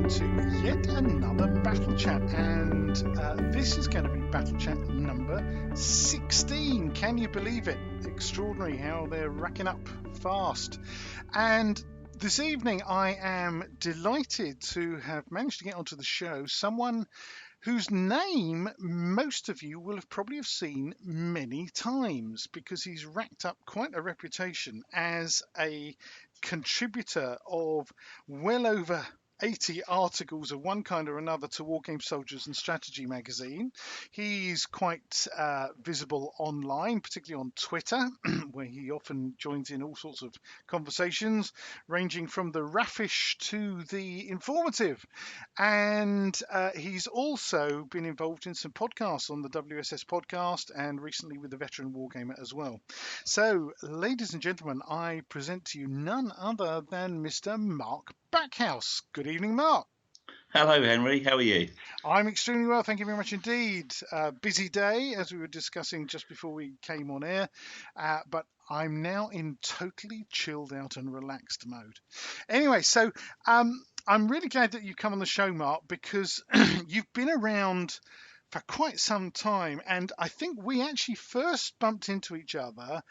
to yet another Battle Chat, and this is going to be Battle Chat number 16. Can you believe it? Extraordinary how they're racking up fast. And this evening I am delighted to have managed to get onto the show someone whose name most of you will have probably have seen many times, because he's racked up quite a reputation as a contributor of well over 80 articles of one kind or another to Wargame Soldiers and Strategy magazine. He's quite visible online, particularly on Twitter, where he often joins in all sorts of conversations, ranging from the raffish to the informative. And he's also been involved in some podcasts on the WSS podcast and recently with the Veteran Wargamer as well. So, ladies and gentlemen, I present to you none other than Mr. Mark Backhouse. Good evening, Mark. Hello, Henry. How are you? I'm extremely well, thank you very much indeed. Busy day, as we were discussing just before we came on air, but I'm now in totally chilled out and relaxed mode. Anyway, so I'm really glad that you've come on the show, Mark, because you've been around for quite some time, and I think we actually first bumped into each other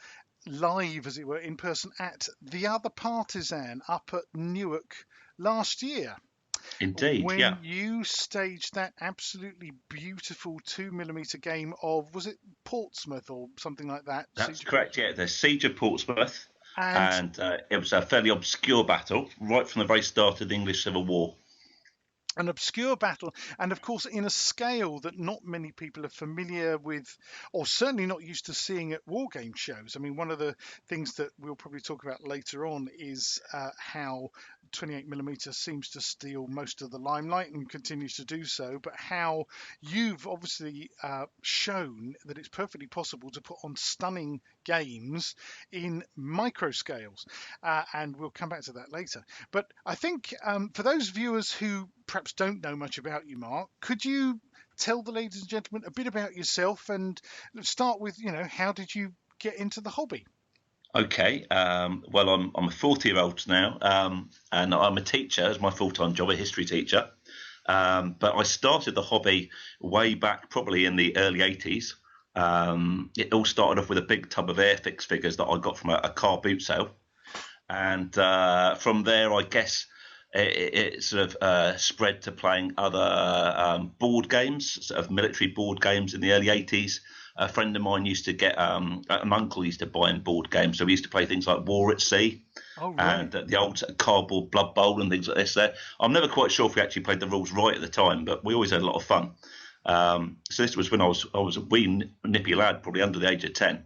live, as it were, in person at the Other Partizan up at Newark last year. Indeed, when you staged that absolutely beautiful 2mm game of, was it Portsmouth or something like that? That's correct, yeah. The Siege of Portsmouth. And it was a fairly obscure battle right from the very start of the English Civil War. An obscure battle, and of course in a scale that not many people are familiar with, or certainly not used to seeing at wargame shows. I mean, one of the things that we'll probably talk about later on is how 28mm seems to steal most of the limelight and continues to do so, but how you've obviously shown that it's perfectly possible to put on stunning games in micro scales, and we'll come back to that later. But I think for those viewers who perhaps don't know much about you, Mark, could you tell the ladies and gentlemen a bit about yourself, and let's start with, how did you get into the hobby? Okay, well, I'm a 40-year-old now, and I'm a teacher as my full-time job, a history teacher. But I started the hobby way back, probably in the early 80s. It all started off with a big tub of Airfix figures that I got from a car boot sale. And from there, I guess, it sort of spread to playing other board games, sort of military board games in the early 80s. A friend of mine used to get, an uncle used to buy in board games, so we used to play things like War at Sea. Oh, right. And the old cardboard Blood Bowl and things like this there. I'm never quite sure if we actually played the rules right at the time, but we always had a lot of fun. So this was when I was a wee nippy lad, probably under the age of 10.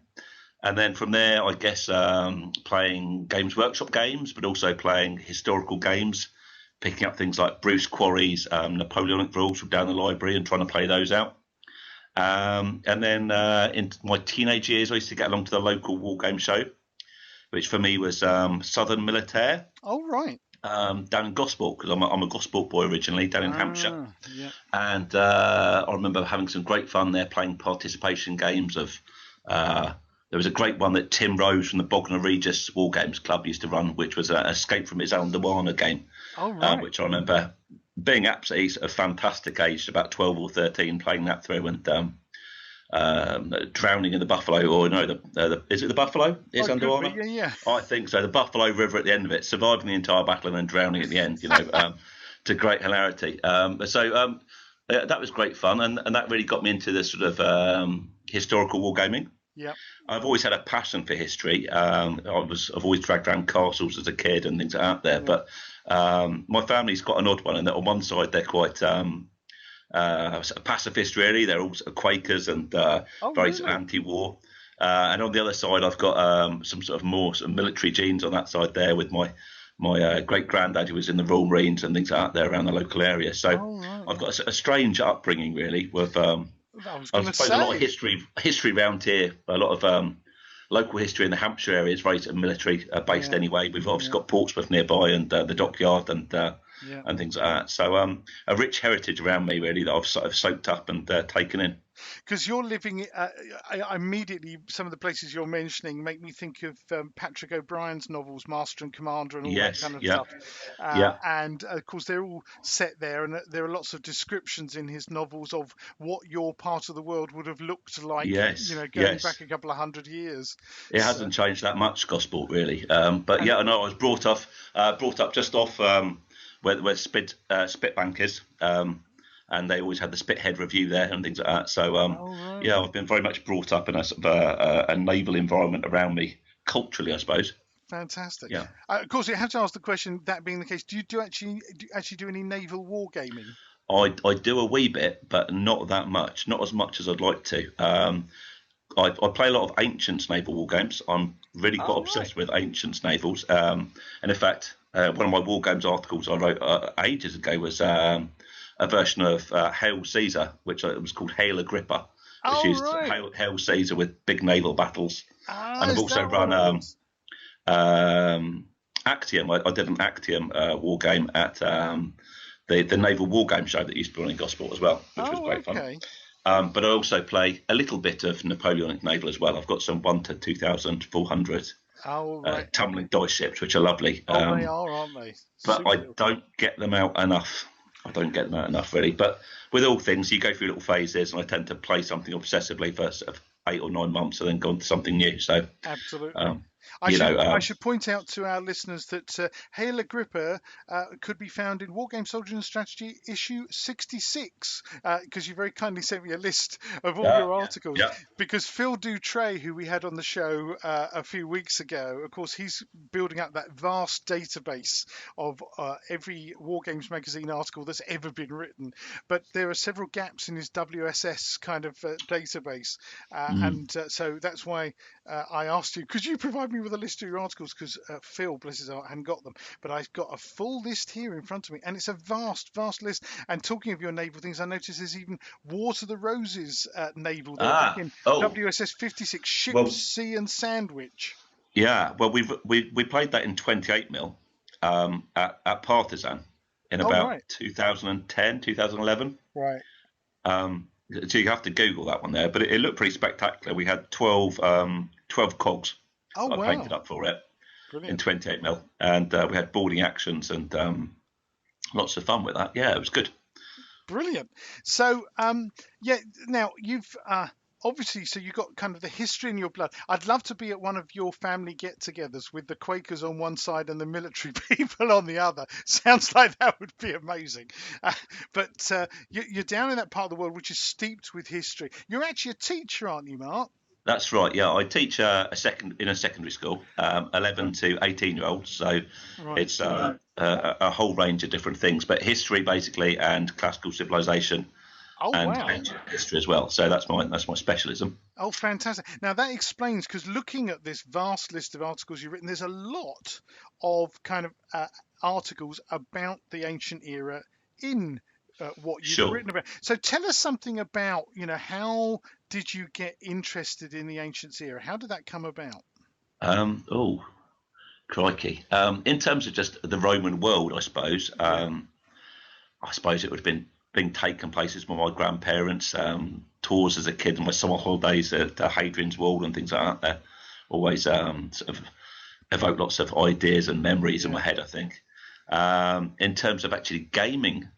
And then from there, I guess, playing Games Workshop games, but also playing historical games, picking up things like Bruce Quarry's Napoleonic rules from down the library and trying to play those out. And then in my teenage years, I used to get along to the local war game show, which for me was Southern Militaire. Oh, right. Down in Gosport, because I'm a Gosport boy originally, down in Hampshire. Yeah. And I remember having some great fun there, playing participation games of... there was a great one that Tim Rose from the Bognor Regis War Games Club used to run, which was an Escape from His Aldewana game, which I remember being absolutely sort of fantastic age, about 12 or 13, playing that through and drowning in the Buffalo, or no, is it the Buffalo? Is Aldewana? Yeah. I think so. The Buffalo River at the end of it, surviving the entire battle and then drowning at the end, to great hilarity. So that was great fun, and that really got me into the sort of historical wargaming. Yeah, I've always had a passion for history. I've always dragged around castles as a kid and things like that there. Yeah. But my family's quite an odd one, in that on one side they're quite pacifists, really. They're all sort of Quakers and very sort of anti-war. And on the other side, I've got some sort of more sort of military genes on that side there, with my great granddad who was in the Royal Marines and things like that there around the local area. So I've got a strange upbringing, really, with. I suppose a lot of history around here, a lot of local history in the Hampshire area is very sort of military based anyway. We've obviously got Portsmouth nearby and the dockyard and Yeah. and things like that. So a rich heritage around me, really, that I've sort of soaked up and taken in. Because you're living, I immediately, some of the places you're mentioning make me think of Patrick O'Brien's novels, Master and Commander, and all that Yes, kind of yeah, stuff. yeah, And of course, they're all set there, and there are lots of descriptions in his novels of what your part of the world would have looked like, yes, going yes. back a couple of hundred years. It So, hasn't changed that much, Gosport, really. But and yeah, I know I was brought up just off where Spitbank is, and they always had the Spithead Review there and things like that. So right. yeah, I've been very much brought up in a sort of a naval environment around me, culturally, I suppose. Fantastic. Yeah. Of course, you have to ask the question. That being the case, do you actually do any naval wargaming? I do a wee bit, but not that much, not as much as I'd like to. I play a lot of Ancients naval war games. I'm really quite obsessed with Ancients navals. And in fact, one of my war games articles I wrote ages ago was a version of Hail Caesar, which was called Hail Agrippa, which used Hail Caesar with big naval battles. And I've also run Actium. I did an Actium war game at the Naval War Game show that used to be on in Gosport as well, which was great fun. But I also play a little bit of Napoleonic naval as well. I've got some 1 to 2,400 tumbling dice ships, which are lovely. They are, aren't they? But I don't get them out enough. Really. But with all things, you go through little phases, and I tend to play something obsessively for sort of 8 or 9 months and then go on to something new. So absolutely. I should point out to our listeners that Hail Agrippa could be found in Wargame Soldier and Strategy issue 66, because you very kindly sent me a list of all your articles. Yeah. Because Phil Dutray, who we had on the show a few weeks ago, of course, he's building up that vast database of every Wargames magazine article that's ever been written. But there are several gaps in his WSS kind of database. And so that's why I asked you, could you provide me with a list of your articles, because Phil, bless his heart, hadn't got them, but I've got a full list here in front of me, and it's a vast list. And talking of your naval things, I noticed there's even War to the Roses naval there, back in WSS 56, Ships, Sea and Sandwich. Yeah, well, we played that in 28mm at Partizan in about 2010, 2011. Right. So you have to Google that one there, but it looked pretty spectacular. We had 12 cogs. I painted up for it. Brilliant. In 28mm, and we had boarding actions and lots of fun with that. Yeah, it was good. Brilliant. So, now you've obviously, so you've got kind of the history in your blood. I'd love to be at one of your family get-togethers with the Quakers on one side and the military people on the other. Sounds like that would be amazing. But you're down in that part of the world which is steeped with history. You're actually a teacher, aren't you, Mark? That's right. Yeah, I teach in a secondary school, 11 to 18-year-olds. So it's a whole range of different things, but history basically, and classical civilization, ancient history as well. So that's my specialism. Oh, fantastic! Now that explains, because looking at this vast list of articles you've written, there's a lot of kind of articles about the ancient era in what you've written about. So tell us something about, how did you get interested in the Ancients era? How did that come about? Crikey. In terms of just the Roman world, I suppose. I suppose it would have been taken places with my grandparents, tours as a kid, and my summer holidays at Hadrian's Wall and things like that. Always sort of evoke lots of ideas and memories in my head, I think. In terms of actually gaming,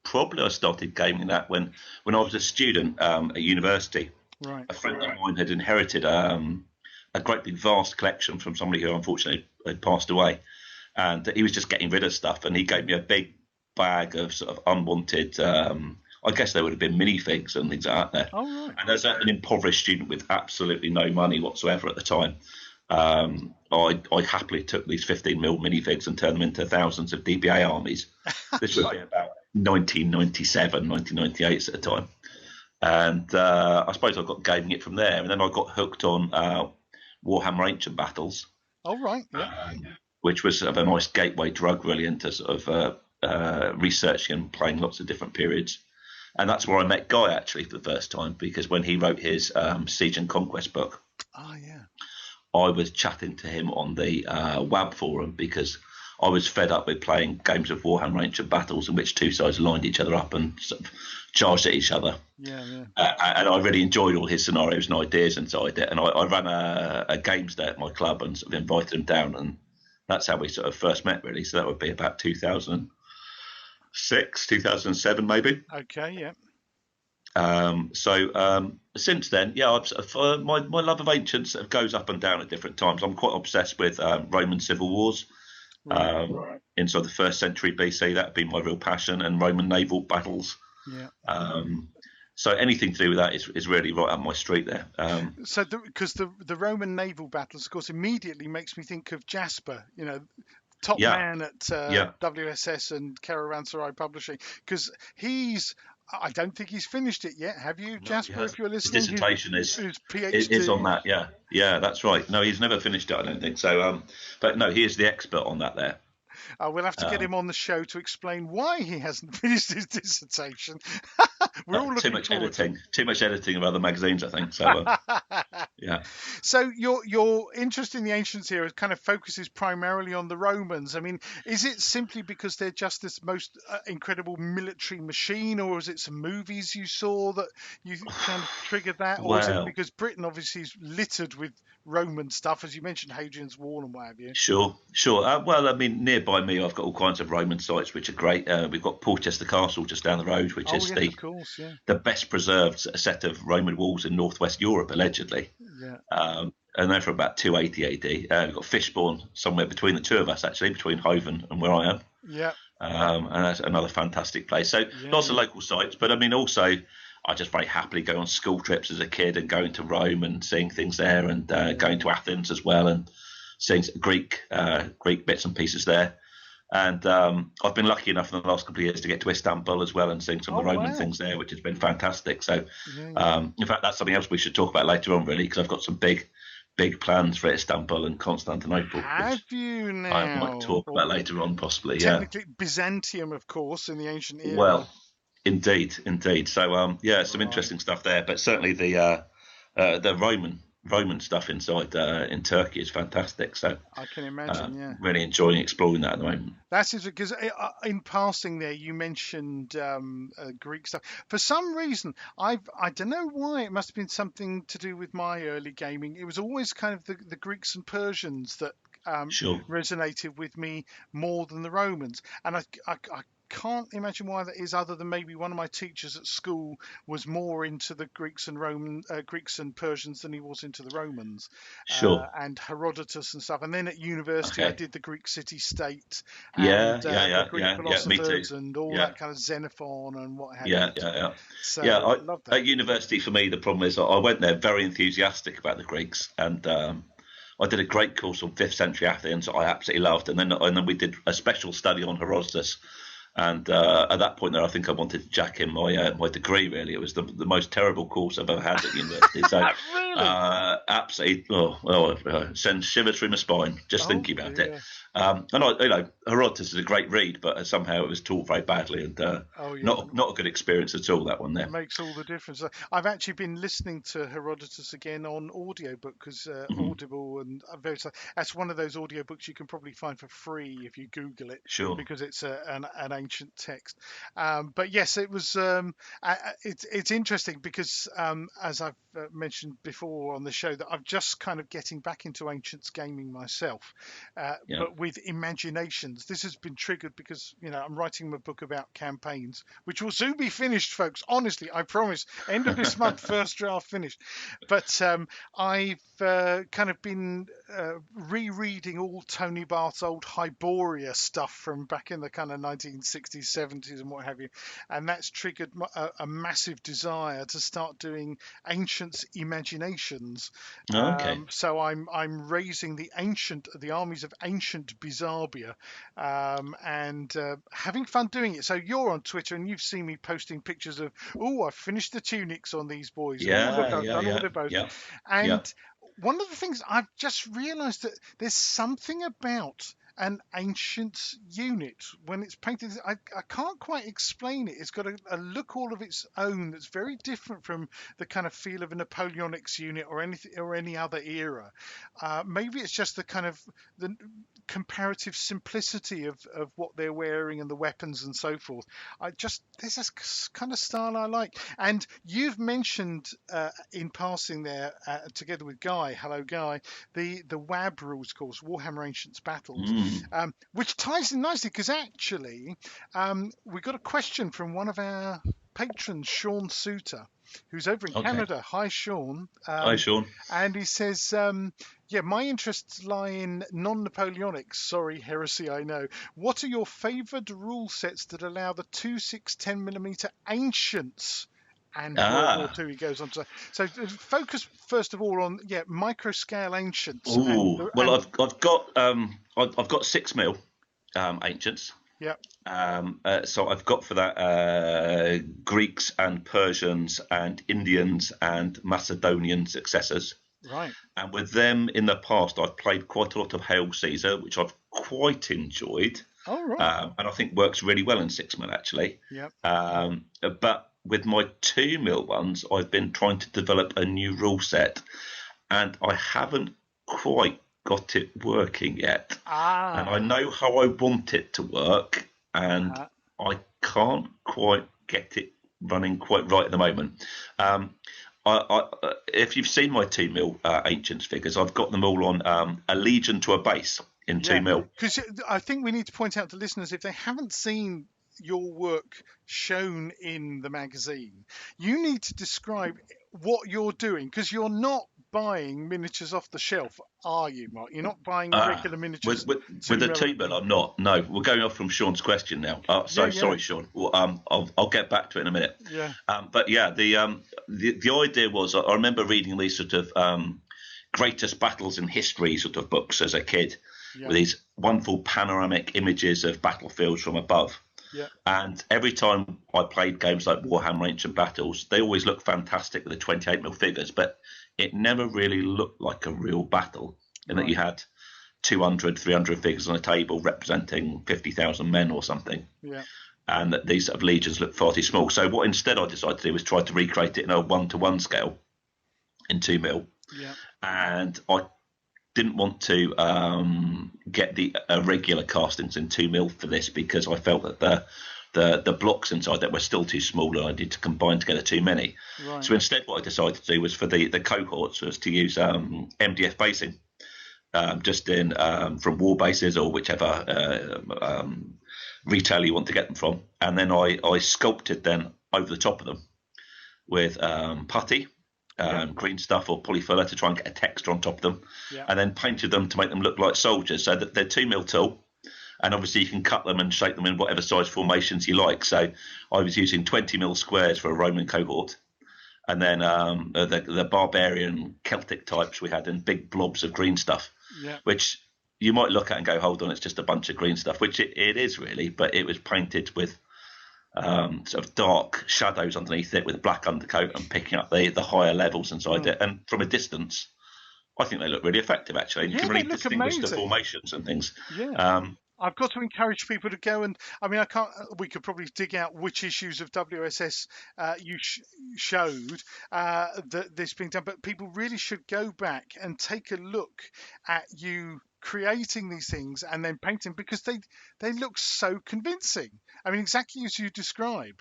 probably I started gaming that when I was a student at university. Right. A friend of mine had inherited a great big vast collection from somebody who unfortunately had passed away, and he was just getting rid of stuff, and he gave me a big bag of sort of unwanted, I guess there would have been minifigs and things like that there. Oh, right. And as an impoverished student with absolutely no money whatsoever at the time, I happily took these 15mm minifigs and turned them into thousands of DBA armies. This would be about 1997, 1998 at the time. And I suppose I got gaming it from there. And then I got hooked on Warhammer Ancient Battles. Oh, right. Yeah. Which was sort of a nice gateway drug, really, into sort of researching and playing lots of different periods. And that's where I met Guy, actually, for the first time, because when he wrote his Siege and Conquest book, I was chatting to him on the WAB forum, because I was fed up with playing games of Warhammer Ancient Battles in which two sides lined each other up and sort of charged at each other. Yeah. And I really enjoyed all his scenarios and ideas inside it. And I ran a games day at my club and sort of invited him down, and that's how we sort of first met, really. So that would be about 2006, 2007, maybe. Okay, yeah. So since then, yeah, my love of Ancients goes up and down at different times. I'm quite obsessed with Roman civil wars. Inside the 1st century BC, that would be my real passion, and Roman naval battles. Yeah. So anything to do with that is really right up my street there. So because the Roman naval battles, of course, immediately makes me think of Jasper, top man at WSS and Caravanserai Publishing, because I don't think he's finished it yet. Have you, Jasper, if you're listening? His dissertation is PhD. on that, yeah, that's right. No, he's never finished it, I don't think so. But no, he is the expert on that there. We'll have to get him on the show to explain why he hasn't finished his dissertation. We're all too much editing of other magazines, I think. So, yeah. So your interest in the Ancients here kind of focuses primarily on the Romans. I mean, is it simply because they're just this most incredible military machine, or is it some movies you saw that you kind of triggered that, or is it because Britain obviously is littered with Roman stuff, as you mentioned, Hadrian's Wall and what have you? Sure. Well, I mean, nearby me, I've got all kinds of Roman sites which are great. We've got Portchester Castle just down the road, which is the best preserved set of Roman walls in northwest Europe, allegedly. Yeah. And they're from about 280 AD. We've got Fishbourne somewhere between the two of us, actually, between Hove and where I am. Yeah. And that's another fantastic place. So lots of local sites, but I mean, also, I just very happily go on school trips as a kid and going to Rome and seeing things there, and going to Athens as well and seeing Greek bits and pieces there. And I've been lucky enough in the last couple of years to get to Istanbul as well and seeing some of the Roman things there, which has been fantastic. So, in fact, that's something else we should talk about later on, really, because I've got some big plans for Istanbul and Constantinople. Have you now? I might talk about later on, possibly. Technically, Byzantium, of course, in the ancient era. Well, indeed. So, some interesting stuff there. But certainly the Roman stuff inside in Turkey is fantastic. So I can imagine, really enjoying exploring that at the moment. That's it, because in passing there you mentioned Greek stuff. For some reason, I don't know why, it must have been something to do with my early gaming. It was always kind of the Greeks and Persians that resonated with me more than the Romans, and I can't imagine why that is, other than maybe one of my teachers at school was more into the Greeks and Persians than he was into the Romans. And Herodotus and stuff. And then at university, I did the Greek city-state and the Greek philosophers and all that kind of Xenophon and what have you. So I love that. At university, for me, the problem is I went there very enthusiastic about the Greeks, and I did a great course on 5th century Athens I absolutely loved, and then we did a special study on Herodotus. And at that point there, I think I wanted to jack in my degree, really. It was the most terrible course I've ever had at university. So really? Absolutely, sends shivers through my spine just thinking about it. And Herodotus is a great read, but somehow it was taught very badly, and not a good experience at all, that one there. It makes all the difference. I've actually been listening to Herodotus again on audiobook, because Audible and that's one of those audiobooks you can probably find for free if you Google it, because it's an ancient text. But yes, it was. It's interesting because as I've mentioned before on the show, that I'm just kind of getting back into Ancients gaming myself, but with imaginations. This has been triggered because I'm writing my book about campaigns, which will soon be finished, folks. Honestly, I promise. End of this month, first draft finished. But I've kind of been rereading all Tony Barth's old Hyboria stuff from back in the kind of 1960s, 70s, and what have you, and that's triggered a massive desire to start doing Ancients imaginations. So I'm raising the armies of ancient Bizarbia, and having fun doing it. So you're on Twitter and you've seen me posting pictures of, I've finished the tunics on these boys. And one of the things I've just realized, that there's something about an ancient unit when it's painted. I can't quite explain it. It's got a look all of its own that's very different from the kind of feel of a Napoleonics unit or anything or any other era. Maybe it's just the kind of the comparative simplicity of what they're wearing and the weapons and so forth. There's this kind of style I like. And you've mentioned in passing there, together with Guy, hello Guy, the WAB rules course, Warhammer Ancients Battles, which ties in nicely because actually we got a question from one of our patrons, Sean Souter, who's over in Canada. Hi, Sean. Hi, Sean. And he says, yeah, my interests lie in non-Napoleonics. Sorry, heresy, I know. What are your favoured rule sets that allow the 2.6 10mm Ancients and World War II? He goes on to so focus first of all on micro scale Ancients. Ooh, I've got 6mm Ancients. Yeah. So I've got for that Greeks and Persians and Indians and Macedonian successors. Right. And with them in the past, I've played quite a lot of Hail Caesar, which I've quite enjoyed. Oh, right. And I think works really well in 6mm, actually. Yeah. But with my 2mm ones, I've been trying to develop a new rule set, and I haven't quite got it working yet. And I know how I want it to work, and I can't quite get it running quite right at the moment. If you've seen my 2mm Ancients figures, I've got them all on a legion to a base in 2mm. Because I think we need to point out to listeners, if they haven't seen your work shown in the magazine, you need to describe what you're doing, because you're not buying miniatures off the shelf, are you, Mark? You're not buying regular miniatures. With the 2mm, I'm not. No, we're going off from Sean's question now. Sorry, Sean. Well, I'll get back to it in a minute. Yeah. But yeah, the idea was, I remember reading these sort of greatest battles in history sort of books as a kid, with these wonderful panoramic images of battlefields from above. Yeah. And every time I played games like Warhammer Ancient Battles, they always looked fantastic with the 28mm figures, but it never really looked like a real battle, in that you had 200, 300 figures on a table representing 50,000 men or something. Yeah. And that these sort of legions looked far too small. So what instead I decided to do was try to recreate it in a 1-to-1 scale in 2mm. Yeah. And I didn't want to get the regular castings in 2mm for this, because I felt that the blocks inside that were still too small, and I needed to combine together too many. Right. So instead what I decided to do was, for the cohorts, was to use MDF basing, just in from war bases or whichever retailer you want to get them from. And then I sculpted them over the top of them with putty, green stuff or polyfiller to try and get a texture on top of them, and then painted them to make them look like soldiers. So that they're 2mm tall, and obviously you can cut them and shape them in whatever size formations you like. So I was using 20mm squares for a Roman cohort, and then the barbarian Celtic types we had in big blobs of green stuff, which you might look at and go, hold on, it's just a bunch of green stuff, which it is really, but it was painted with sort of dark shadows underneath it with a black undercoat and picking up the higher levels inside it. And from a distance, I think they look really effective, actually. You can really distinguish the formations and things. Yeah. I've got to encourage people to go and, I mean, we could probably dig out which issues of WSS you showed that this being done, but people really should go back and take a look at you creating these things and then painting, because they look so convincing. I mean, exactly as you describe.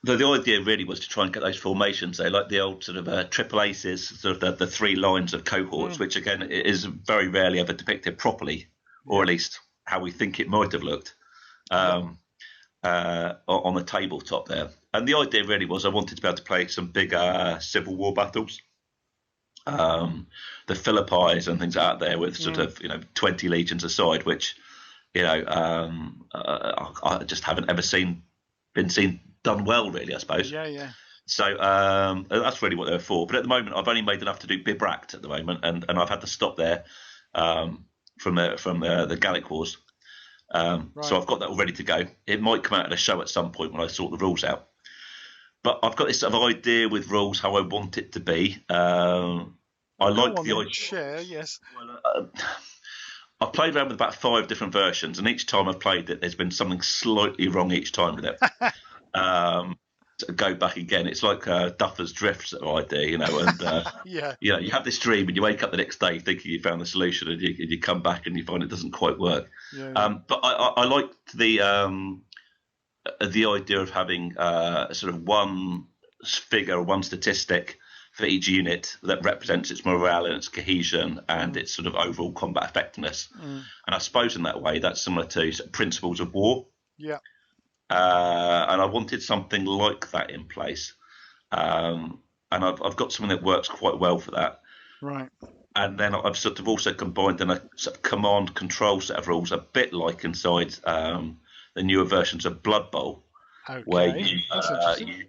The idea really was to try and get those formations there, like the old sort of triple aces, sort of the three lines of cohorts, which again is very rarely ever depicted properly, or at least how we think it might have looked on the tabletop there. And the idea really was I wanted to be able to play some big Civil War battles, the Philippines and things out there with sort of 20 legions aside, which I just haven't ever been seen done well, really, I suppose. Yeah. So that's really what they were for. But at the moment, I've only made enough to do Bibract at the moment, and I've had to stop there from the Gallic Wars. Right. So I've got that all ready to go. It might come out at a show at some point when I sort the rules out. But I've got this sort of idea with rules how I want it to be. I like the idea. Share, yes. Well, I've played around with about 5 different versions, and each time I've played it, there's been something slightly wrong each time with it. Go back again. It's like Duffer's Drift sort of idea, and Yeah. you have this dream and you wake up the next day thinking you found the solution, and you come back and you find it doesn't quite work. Yeah. But I liked the idea of having sort of one figure, one statistic for each unit that represents its morale and its cohesion and its sort of overall combat effectiveness. And I suppose in that way that's similar to sort of principles of war. Yeah. And I wanted something like that in place. And I've got something that works quite well for that. Right. And then I've sort of also combined in a sort of command control set of rules, a bit like inside the newer versions of Blood Bowl, where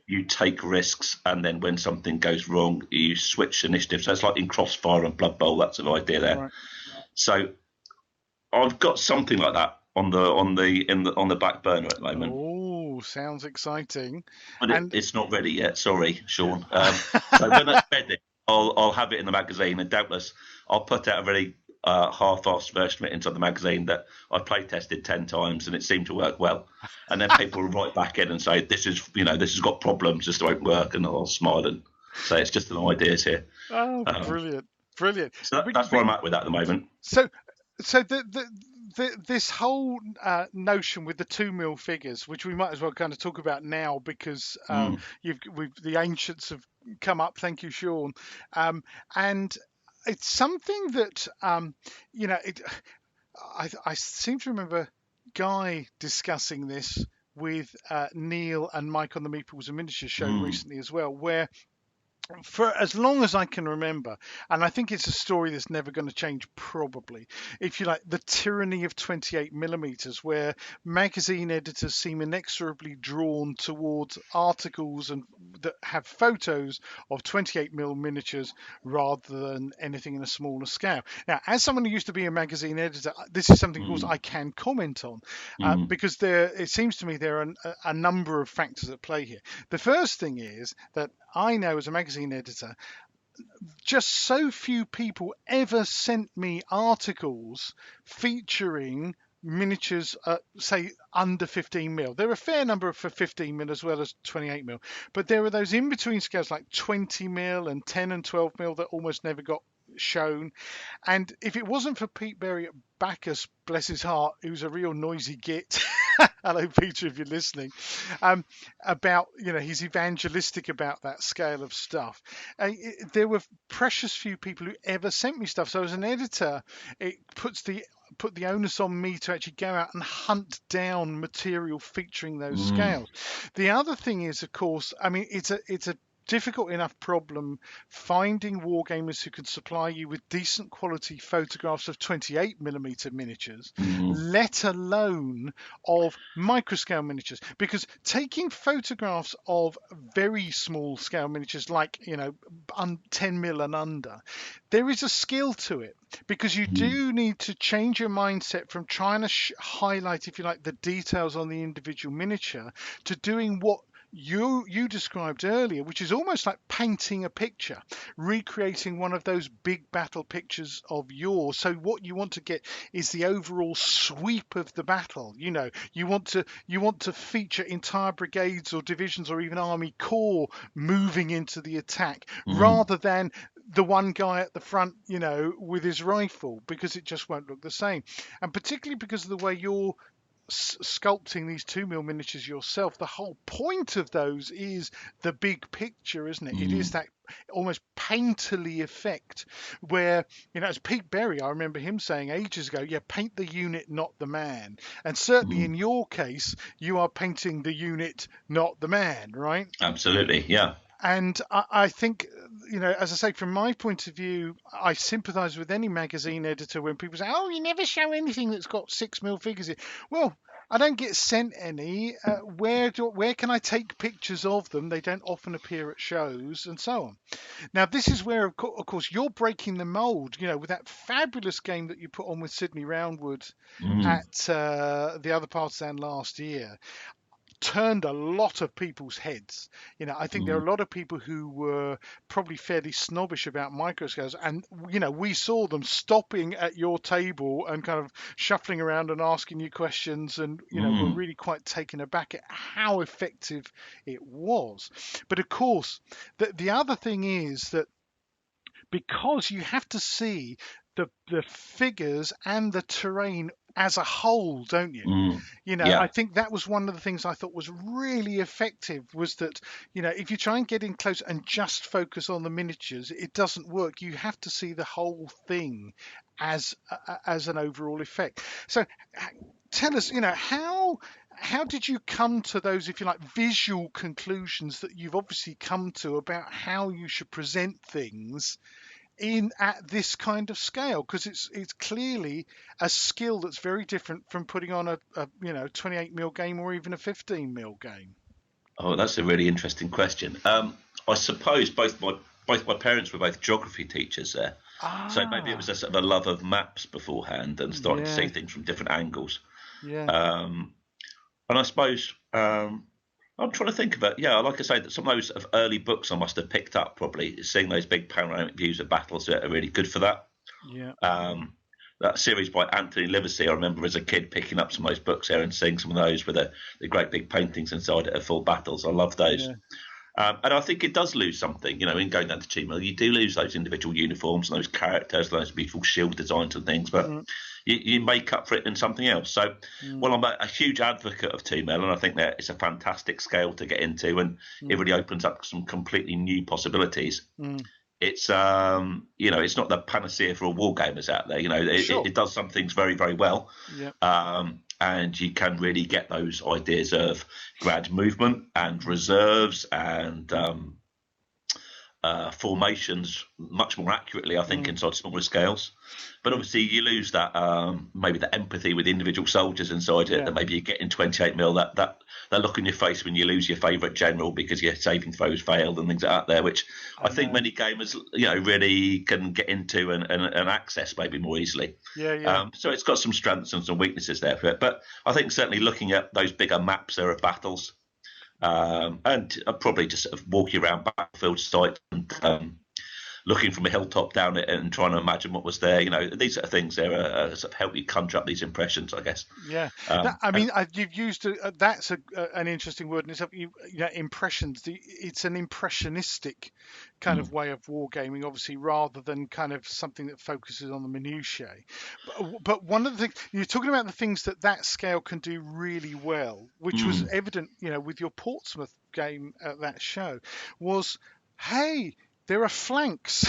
you take risks, and then when something goes wrong, you switch initiative. So it's like in Crossfire and Blood Bowl, that sort of idea there. Right. So I've got something like that on the back burner at the moment. Oh, sounds exciting! But it's not ready yet. Sorry, Sean. So when it's ready, I'll have it in the magazine, and doubtless I'll put out a very half-assed version of it into the magazine that I've play tested 10 times and it seemed to work well. And then people will write back in and say, this has got problems, just won't work, and I'll smile and say it's just an ideas here. Oh, brilliant! So that's where I'm at with that at the moment. So this whole notion with the 2 mil figures, which we might as well kind of talk about now because the Ancients have come up. Thank you, Sean. And it's something that I seem to remember Guy discussing this with Neil and Mike on the Meeples and Miniatures show recently as well, where for as long as I can remember, and I think it's a story that's never going to change probably, if you like, the tyranny of 28 millimeters, where magazine editors seem inexorably drawn towards articles that have photos of 28 mil miniatures rather than anything in a smaller scale. Now, as someone who used to be a magazine editor, this is something, of course, I can comment on because it seems to me there are a number of factors at play here. The first thing is that I know as a magazine editor, just so few people ever sent me articles featuring miniatures, say under 15 mil. There are a fair number for 15 mil as well as 28 mil, but there are those in between scales like 20 mil and 10 and 12 mil that almost never got shown. And if it wasn't for Pete Berry at Backhouse, bless his heart, who's a real noisy git, hello Peter if you're listening, about, he's evangelistic about that scale of stuff. There were precious few people who ever sent me stuff. So as an editor, it put the onus on me to actually go out and hunt down material featuring those scales. The other thing is, of course, it's a difficult enough problem finding wargamers who can supply you with decent quality photographs of 28 millimeter miniatures, let alone of microscale miniatures, because taking photographs of very small scale miniatures like 10 mil and under, there is a skill to it, because you do need to change your mindset from trying to highlight, if you like, the details on the individual miniature to doing what you described earlier, which is almost like painting a picture, recreating one of those big battle pictures of yours. So what you want to get is the overall sweep of the battle. You want to feature entire brigades or divisions or even army corps moving into the attack, rather than the one guy at the front, with his rifle, because it just won't look the same. And particularly because of the way you're sculpting these 2 mil miniatures yourself, the whole point of those is the big picture, isn't it? It is that almost painterly effect where, as Pete Berry, I remember him saying ages ago, paint the unit, not the man. And certainly in your case, you are painting the unit, not the man, right? Absolutely, yeah. And I think, as I say, from my point of view, I sympathise with any magazine editor when people say, "Oh, you never show anything that's got 6 mil figures in." Well, I don't get sent any. Where can I take pictures of them? They don't often appear at shows, and so on. Now, this is where, of course, you're breaking the mould. With that fabulous game that you put on with Sidney Roundwood at the Other Partizan last year. turned a lot of people's heads. I think there are Mm. a lot of people who were probably fairly snobbish about microscales, and we saw them stopping at your table and kind of shuffling around and asking you questions, and were Mm. really quite taken aback at how effective it was. But of course, the other thing is that because you have to see the figures and the terrain as a whole, don't you? Mm. I Yeah. think that was one of the things I thought was really effective, was that, if you try and get in close and just focus on the miniatures, it doesn't work. You have to see the whole thing as an overall effect. So tell us, how did you come to those, if you like, visual conclusions that you've obviously come to about how you should present things at this kind of scale? Because it's clearly a skill that's very different from putting on a 28 mil game or even a 15 mil game. Oh, that's a really interesting question. I suppose both my parents were both geography teachers there, so maybe it was Ah, a sort of a love of maps beforehand and starting to see yeah, things from different angles. yeah, Um, and I suppose I'm trying to think of it. Yeah, like I say, that some of those sort of early books I must have picked up, probably seeing those big panoramic views of battles are really good for that. yeah, Um, that series by Anthony Livesey, I remember as a kid picking up some of those books there and seeing some of those with the great big paintings inside it of full battles. I love those. yeah, And I think it does lose something, in going down to 2 mil, you do lose those individual uniforms and those characters, those beautiful shield designs and things, but mm, you make up for it in something else. So, mm, well, I'm a huge advocate of 2 mil, and I think that it's a fantastic scale to get into, and it mm, really opens up some completely new possibilities. mm. It's not the panacea for all war gamers out there. Sure. It does some things very, very well, Yeah. and you can really get those ideas of grad movement and reserves and formations much more accurately, I think, Mm, inside smaller scales. But obviously, you lose that maybe the empathy with individual soldiers inside it. yeah. That maybe you get in 28 mil, that look on your face when you lose your favourite general because your saving throws failed and things like that. There, which I I think know. many gamers, really can get into and access maybe more easily. Yeah, yeah. So it's got some strengths and some weaknesses there for it. But I think certainly looking at those bigger maps there of battles. And I'd probably just sort of walking around battlefield sites and looking from a hilltop down it and trying to imagine what was there. These sort of things there sort of help you conjure up these impressions, I guess. Yeah, And you've used that's an interesting word, and impressions. It's an impressionistic kind of mm, way of wargaming, obviously, rather than kind of something that focuses on the minutiae. But one of the things you're talking about, the things that scale can do really well, which was mm. evident, with your Portsmouth game at that show, was, hey, there are flanks.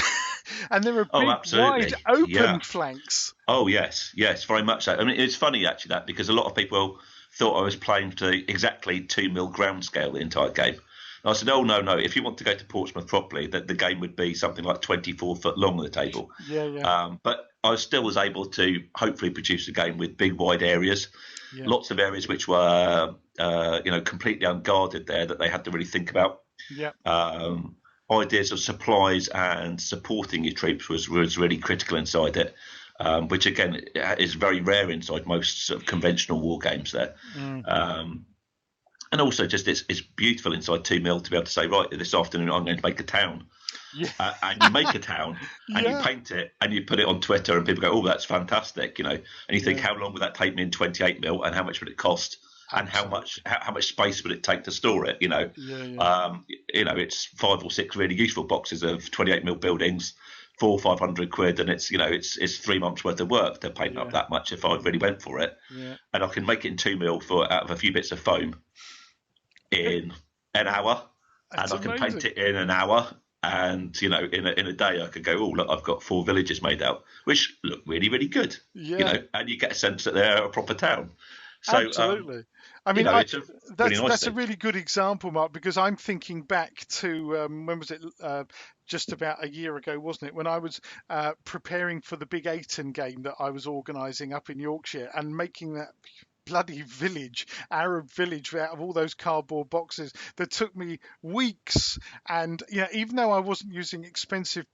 And there are Oh, big, wide, absolutely. open Yeah. flanks. Oh, yes, very much so. I mean, it's funny actually that because a lot of people thought I was playing to exactly 2 mil ground scale the entire game. And I said, oh no, no. If you want to go to Portsmouth properly, that the game would be something like 24 foot long on the table. Yeah, yeah, But I still was able to hopefully produce a game with big wide areas, yeah, lots of areas which were completely unguarded there that they had to really think about. yeah. Ideas of supplies and supporting your troops was really critical inside it, which again is very rare inside most sort of conventional war games there. Mm. And also just it's beautiful inside 2 mil to be able to say, right, this afternoon I'm going to make a town. Yeah, And you make a town and you yeah, paint it and you put it on Twitter and people go, oh, that's fantastic, and you think, yeah. how long would that take me in 28 mil and how much would it cost? And how Absolutely. much space would it take to store it? Yeah, yeah, It's 5 or 6 really useful boxes of 28 mil buildings, 400-500 quid, and it's 3 months worth of work to paint up yeah, that much if I really went for it. yeah. And I can make it in 2 mil out of a few bits of foam in an hour, and That's I can paint amazing. it in an hour. And in a day, I could go, oh look, I've got 4 villages made out, which look really, really good. Yeah, And you get a sense that they're a proper town. So absolutely. I mean, it's a really nice that's a thing. really good example, Mark, because I'm thinking back to when was it? Just about a year ago, wasn't it? When I was preparing for the Big Eighton game that I was organising up in Yorkshire and making that bloody village, Arab village, out of all those cardboard boxes that took me weeks. And even though I wasn't using expensive,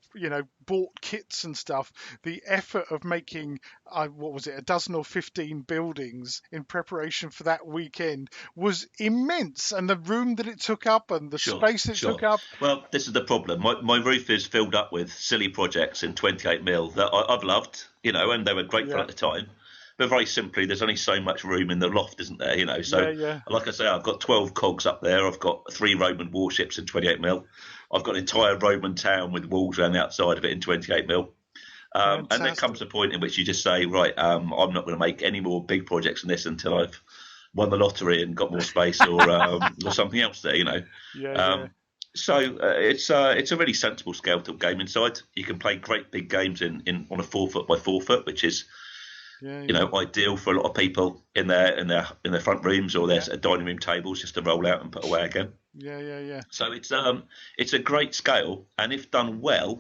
bought kits and stuff, the effort of making what was it, a dozen or 15 buildings in preparation for that weekend was immense, and the room that it took up and the space it took up. Well, this is the problem. My roof is filled up with silly projects in 28mm that I've loved, and they were great fun at the time. But very simply, there's only so much room in the loft, isn't there? So, like I say, I've got 12 cogs up there. I've got 3 Roman warships in 28mm. I've got an entire Roman town with walls around the outside of it in 28mm. And then comes the point in which you just say, right, I'm not going to make any more big projects than this until I've won the lottery and got more space or something else there, So it's a really sensible scaled up game inside. You can play great big games on a 4 foot by 4 foot, which is ideal for a lot of people in their front rooms or their dining room tables just to roll out and put away again. Yeah. So it's a great scale, and if done well,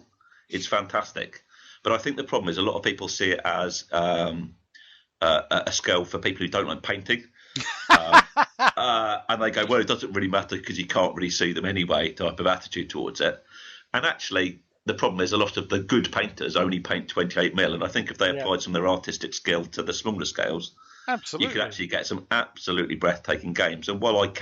it's fantastic. But I think the problem is a lot of people see it as a scale for people who don't like painting. And they go, well, it doesn't really matter because you can't really see them anyway, type of attitude towards it. And actually, the problem is a lot of the good painters only paint 28mm, and I think if they applied some of their artistic skill to the smaller scales, you could actually get some absolutely breathtaking games. And while I'd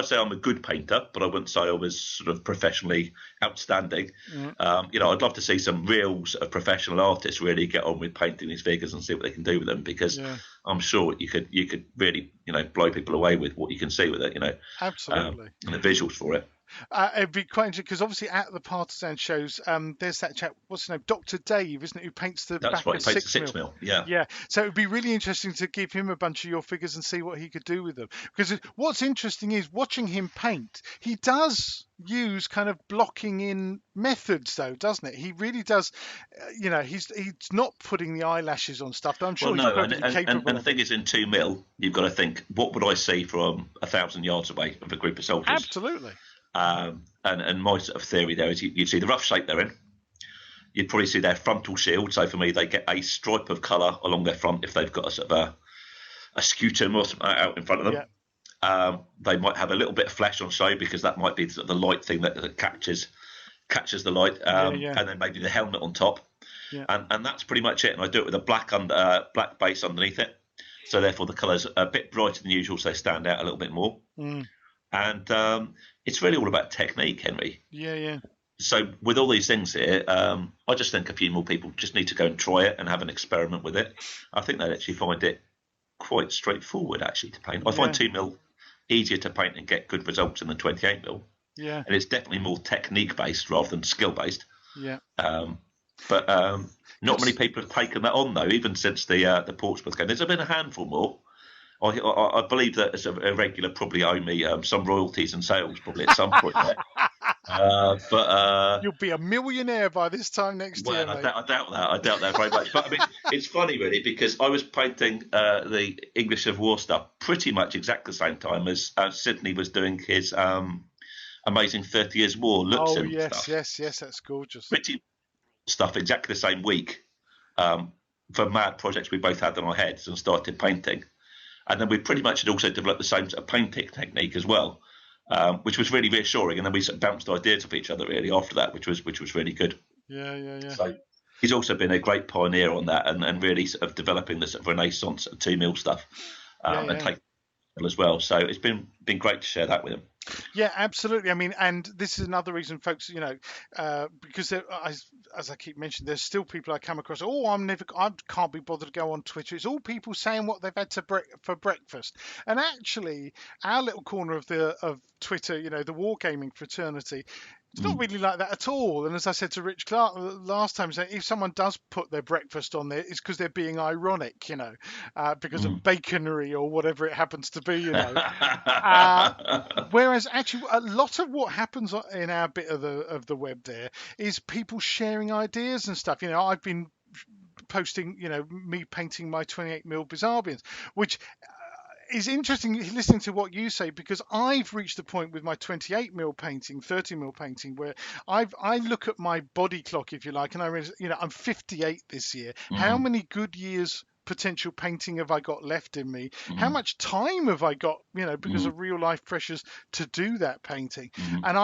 say I'm a good painter, but I wouldn't say I was sort of professionally outstanding. I'd love to see some real sort of professional artists really get on with painting these figures and see what they can do with them, because I'm sure you could really, blow people away with what you can see with it, Absolutely. And the visuals for it. It'd be quite interesting because obviously at the Partizan shows, there's that chap, what's his name, Dr. Dave, isn't it, who paints the back of 6mm. Yeah. So it'd be really interesting to give him a bunch of your figures and see what he could do with them. Because what's interesting is watching him paint, he does use kind of blocking in methods though, doesn't it? He really does. He's not putting the eyelashes on stuff. I'm sure he's perfectly capable. And the thing is, in 2mm, you've got to think, what would I see from 1,000 yards away of a group of soldiers? Absolutely. And my sort of theory there is you'd see the rough shape they're in. You'd probably see their frontal shield. So for me, they get a stripe of colour along their front if they've got a sort of a scutum or something out in front of them. Yeah. They might have a little bit of flesh on show because that might be sort of the light thing that catches the light, and then maybe the helmet on top. Yeah. And that's pretty much it. And I do it with a black base underneath it. So therefore the colours are a bit brighter than usual, so they stand out a little bit more. And it's really all about technique, Henry. Yeah. So with all these things here, I just think a few more people just need to go and try it and have an experiment with it. I think they'd actually find it quite straightforward, actually, to paint. I find 2mm easier to paint and get good results than 28mm. Yeah. And it's definitely more technique-based rather than skill-based. Yeah. But not many people have taken that on, though, even since the Portsmouth game. There's been a handful more. I believe that as a regular probably owe me some royalties and sales probably at some point there. But you'll be a millionaire by this time next year. I doubt that very much. But I mean, it's funny really because I was painting the English of War stuff pretty much exactly the same time as Sidney was doing his amazing 30 Years War looks and stuff. Yes, that's gorgeous. Pretty stuff exactly the same week for mad projects we both had on our heads and started painting. And then we pretty much had also developed the same sort of painting technique as well, which was really reassuring. And then we sort of bounced ideas off each other really after that, which was really good. Yeah. So he's also been a great pioneer on that and really sort of developing the sort of renaissance of 2mm stuff and take as well. So it's been great to share that with him. Yeah, absolutely. I mean, and this is another reason, folks, because there, as I keep mentioning, there's still people I come across. I can't be bothered to go on Twitter. It's all people saying what they've had for breakfast. And actually, our little corner of Twitter, the wargaming fraternity, it's not really like that at all. And as I said to Rich Clark last time, if someone does put their breakfast on there, it's because they're being ironic, because of baconery or whatever it happens to be, Whereas actually a lot of what happens in our bit of the web there is people sharing ideas and stuff. I've been posting, me painting my 28mm Bizarbians, which is interesting listening to what you say, because I've reached the point with my 28mm painting, 30mm painting, where I look at my body clock, if you like, and I realize, I'm 58 this year. How many good years potential painting have I got left in me? How much time have I got, because of real life pressures to do that painting? And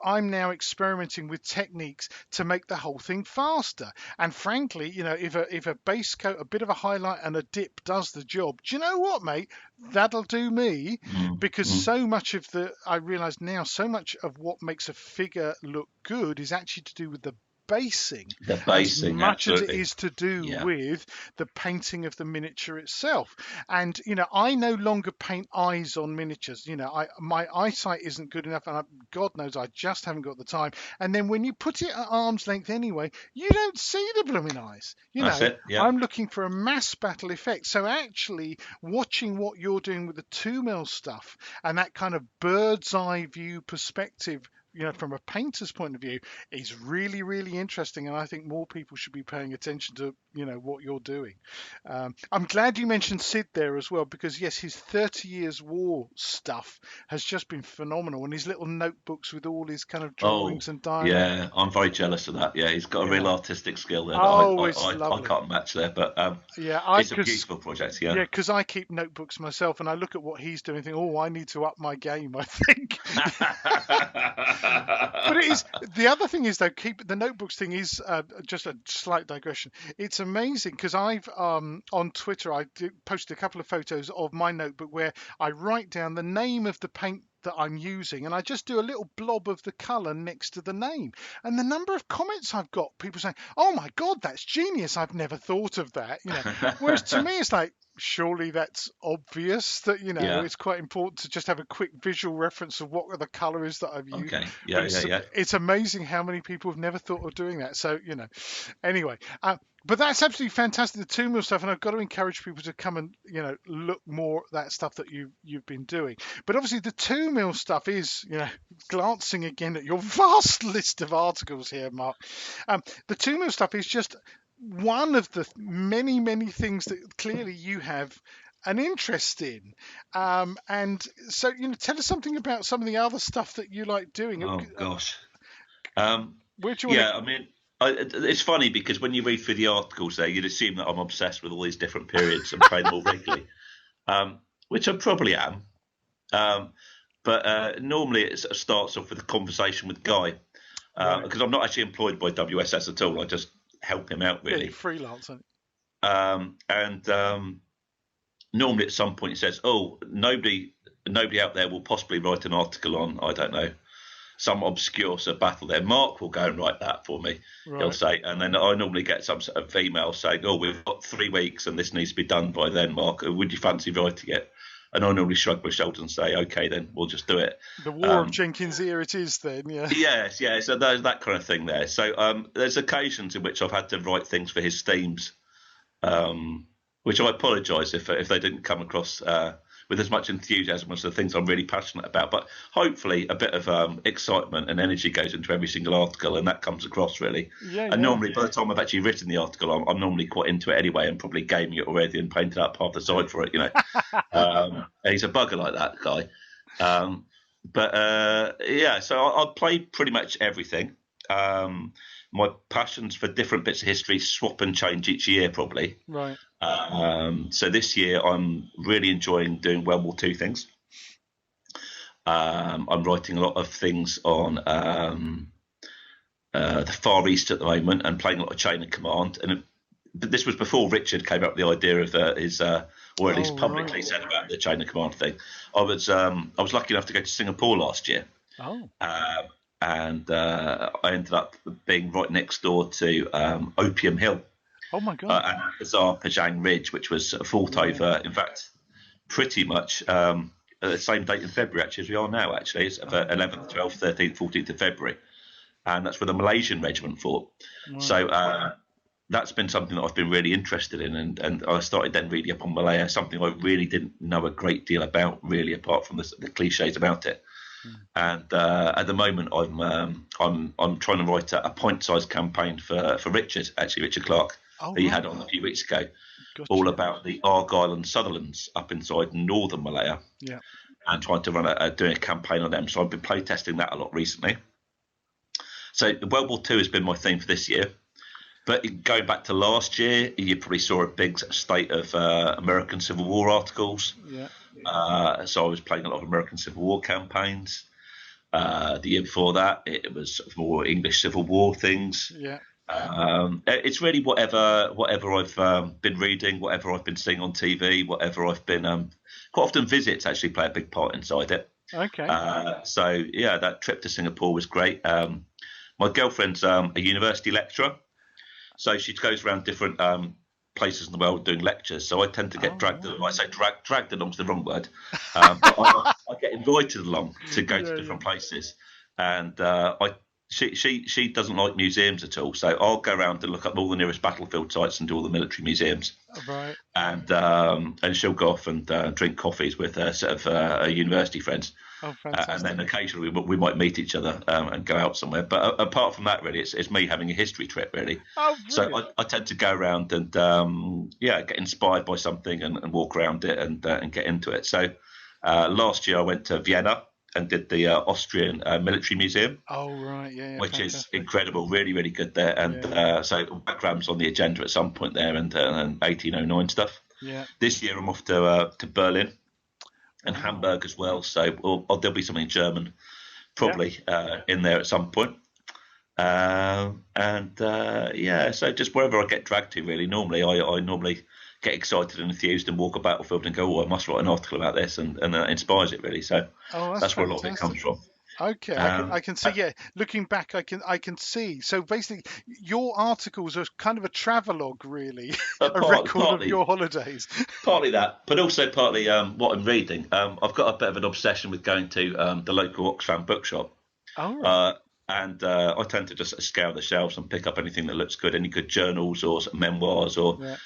I'm now experimenting with techniques to make the whole thing faster. And frankly, if a base coat, a bit of a highlight and a dip does the job, do you know what, mate? That'll do me, because I realize now so much of what makes a figure look good is actually to do with the basing, as much as it is to do with the painting of the miniature itself. And I no longer paint eyes on miniatures. My eyesight isn't good enough, and God knows I just haven't got the time. And then when you put it at arm's length anyway, you don't see the blooming eyes. That's it, yeah. I'm looking for a mass battle effect. So actually watching what you're doing with the 2mm stuff and that kind of bird's eye view perspective, from a painter's point of view, is really, really interesting. And I think more people should be paying attention to, what you're doing. I'm glad you mentioned Sid there as well, because yes, his 30 Years War stuff has just been phenomenal. And his little notebooks with all his kind of drawings and diagrams. Yeah, I'm very jealous of that. Yeah, he's got a real artistic skill there. I can't match there, but it's a beautiful project. Yeah, because I keep notebooks myself, and I look at what he's doing and think, oh, I need to up my game, I think. But it is, the other thing is though, the notebooks thing is just a slight digression. It's amazing because I've on Twitter posted a couple of photos of my notebook where I write down the name of the paint that I'm using, and I just do a little blob of the colour next to the name. And the number of comments I've got, people saying, "Oh my God, that's genius! I've never thought of that." Whereas to me, it's like, surely that's obvious that it's quite important to just have a quick visual reference of what the color is that I've used. Okay, it's amazing how many people have never thought of doing that. So anyway, but that's absolutely fantastic, the 2mm stuff, and I've got to encourage people to come and look more at that stuff that you've been doing. But obviously the 2mm stuff is glancing again at your vast list of articles here, Mark. The 2mm stuff is just one of the many, many things that clearly you have an interest in. And so, tell us something about some of the other stuff that you like doing. Oh, gosh. Where do you I mean, it's funny because when you read through the articles there, you'd assume that I'm obsessed with all these different periods and play them all regularly, which I probably am. But normally it sort of starts off with a conversation with Guy, because I'm not actually employed by WSS at all. I just help him out, really. Yeah, freelance. Normally at some point he says, "Oh, nobody out there will possibly write an article on, I don't know, some obscure sort of battle there. Mark will go and write that for me," he'll say. And then I normally get some sort of email saying, "Oh, we've got 3 weeks and this needs to be done by then, Mark. Would you fancy writing it?" And I normally shrug my shoulders and say, "Okay, then we'll just do it." The War of Jenkins here it is then, yeah. Yes, yeah. So there's that kind of thing there. So there's occasions in which I've had to write things for his themes, which I apologise if they didn't come across with as much enthusiasm as the things I'm really passionate about. But hopefully a bit of excitement and energy goes into every single article, and that comes across really. Normally by the time I've actually written the article, I'm normally quite into it anyway and probably gaming it already and painted up half the side for it, He's a bugger like that guy. So I play pretty much everything. My passions for different bits of history swap and change each year probably. Right. So this year I'm really enjoying doing World War II things. I'm writing a lot of things on the Far East at the moment and playing a lot of Chain of Command. But this was before Richard came up with the idea of his, or at least publicly said about the Chain of Command thing. I was lucky enough to go to Singapore last year. Oh. And I ended up being right next door to Opium Hill. Oh my God! And Azar Pajang Ridge, which was fought over, in fact, pretty much the same date in February actually as we are now. Actually, it's 11th, 12th, 13th, 14th of February, and that's where the Malaysian regiment fought. Wow. So that's been something that I've been really interested in, and I started then reading up on Malaya, something I really didn't know a great deal about, really, apart from the cliches about it. And at the moment, I'm trying to write a point-sized campaign for Richard Clark, who you had on a few weeks ago, all about the Argyll and Sutherlands up inside northern Malaya, and trying to run doing a campaign on them. So I've been playtesting that a lot recently. So World War II has been my theme for this year. But going back to last year, you probably saw a big state of American Civil War articles. Yeah. So I was playing a lot of American Civil War campaigns. The year before that, it was more English Civil War things. Yeah. It's really whatever I've been reading, whatever I've been seeing on TV, whatever I've been. Quite often, visits actually play a big part inside it. Okay. So yeah, that trip to Singapore was great. My girlfriend's a university lecturer, so she goes around different places in the world doing lectures. So I tend to get dragged. I say dragged along's the wrong word. But I get invited along to go to different places, and she doesn't like museums at all. So I'll go around and look up all the nearest battlefield sites and do all the military museums. Right. And she'll go off and drink coffees with her university friends. Oh, fantastic. And then occasionally we might meet each other and go out somewhere. But apart from that, really, it's me having a history trip, really. Oh, so I tend to go around and get inspired by something and walk around it and get into it. So last year I went to Vienna and did the Austrian Military Museum. Oh, right, yeah, which is incredible, really, really good there. And so background's on the agenda at some point there, and 1809 stuff. Yeah. This year I'm off to Berlin and Hamburg as well. So there'll be something German probably in there at some point. So just wherever I get dragged to, really. Normally I normally get excited and enthused and walk a battlefield and go, I must write an article about this, and that inspires it, really. So that's where a lot of it comes from. Okay, I can see. Yeah, looking back, I can see. So basically, your articles are kind of a travelogue, really, a record of your holidays. Partly that, but also partly what I'm reading. I've got a bit of an obsession with going to the local Oxfam bookshop. Oh, right. And I tend to just scour the shelves and pick up anything that looks good, any good journals or memoirs or. Yeah.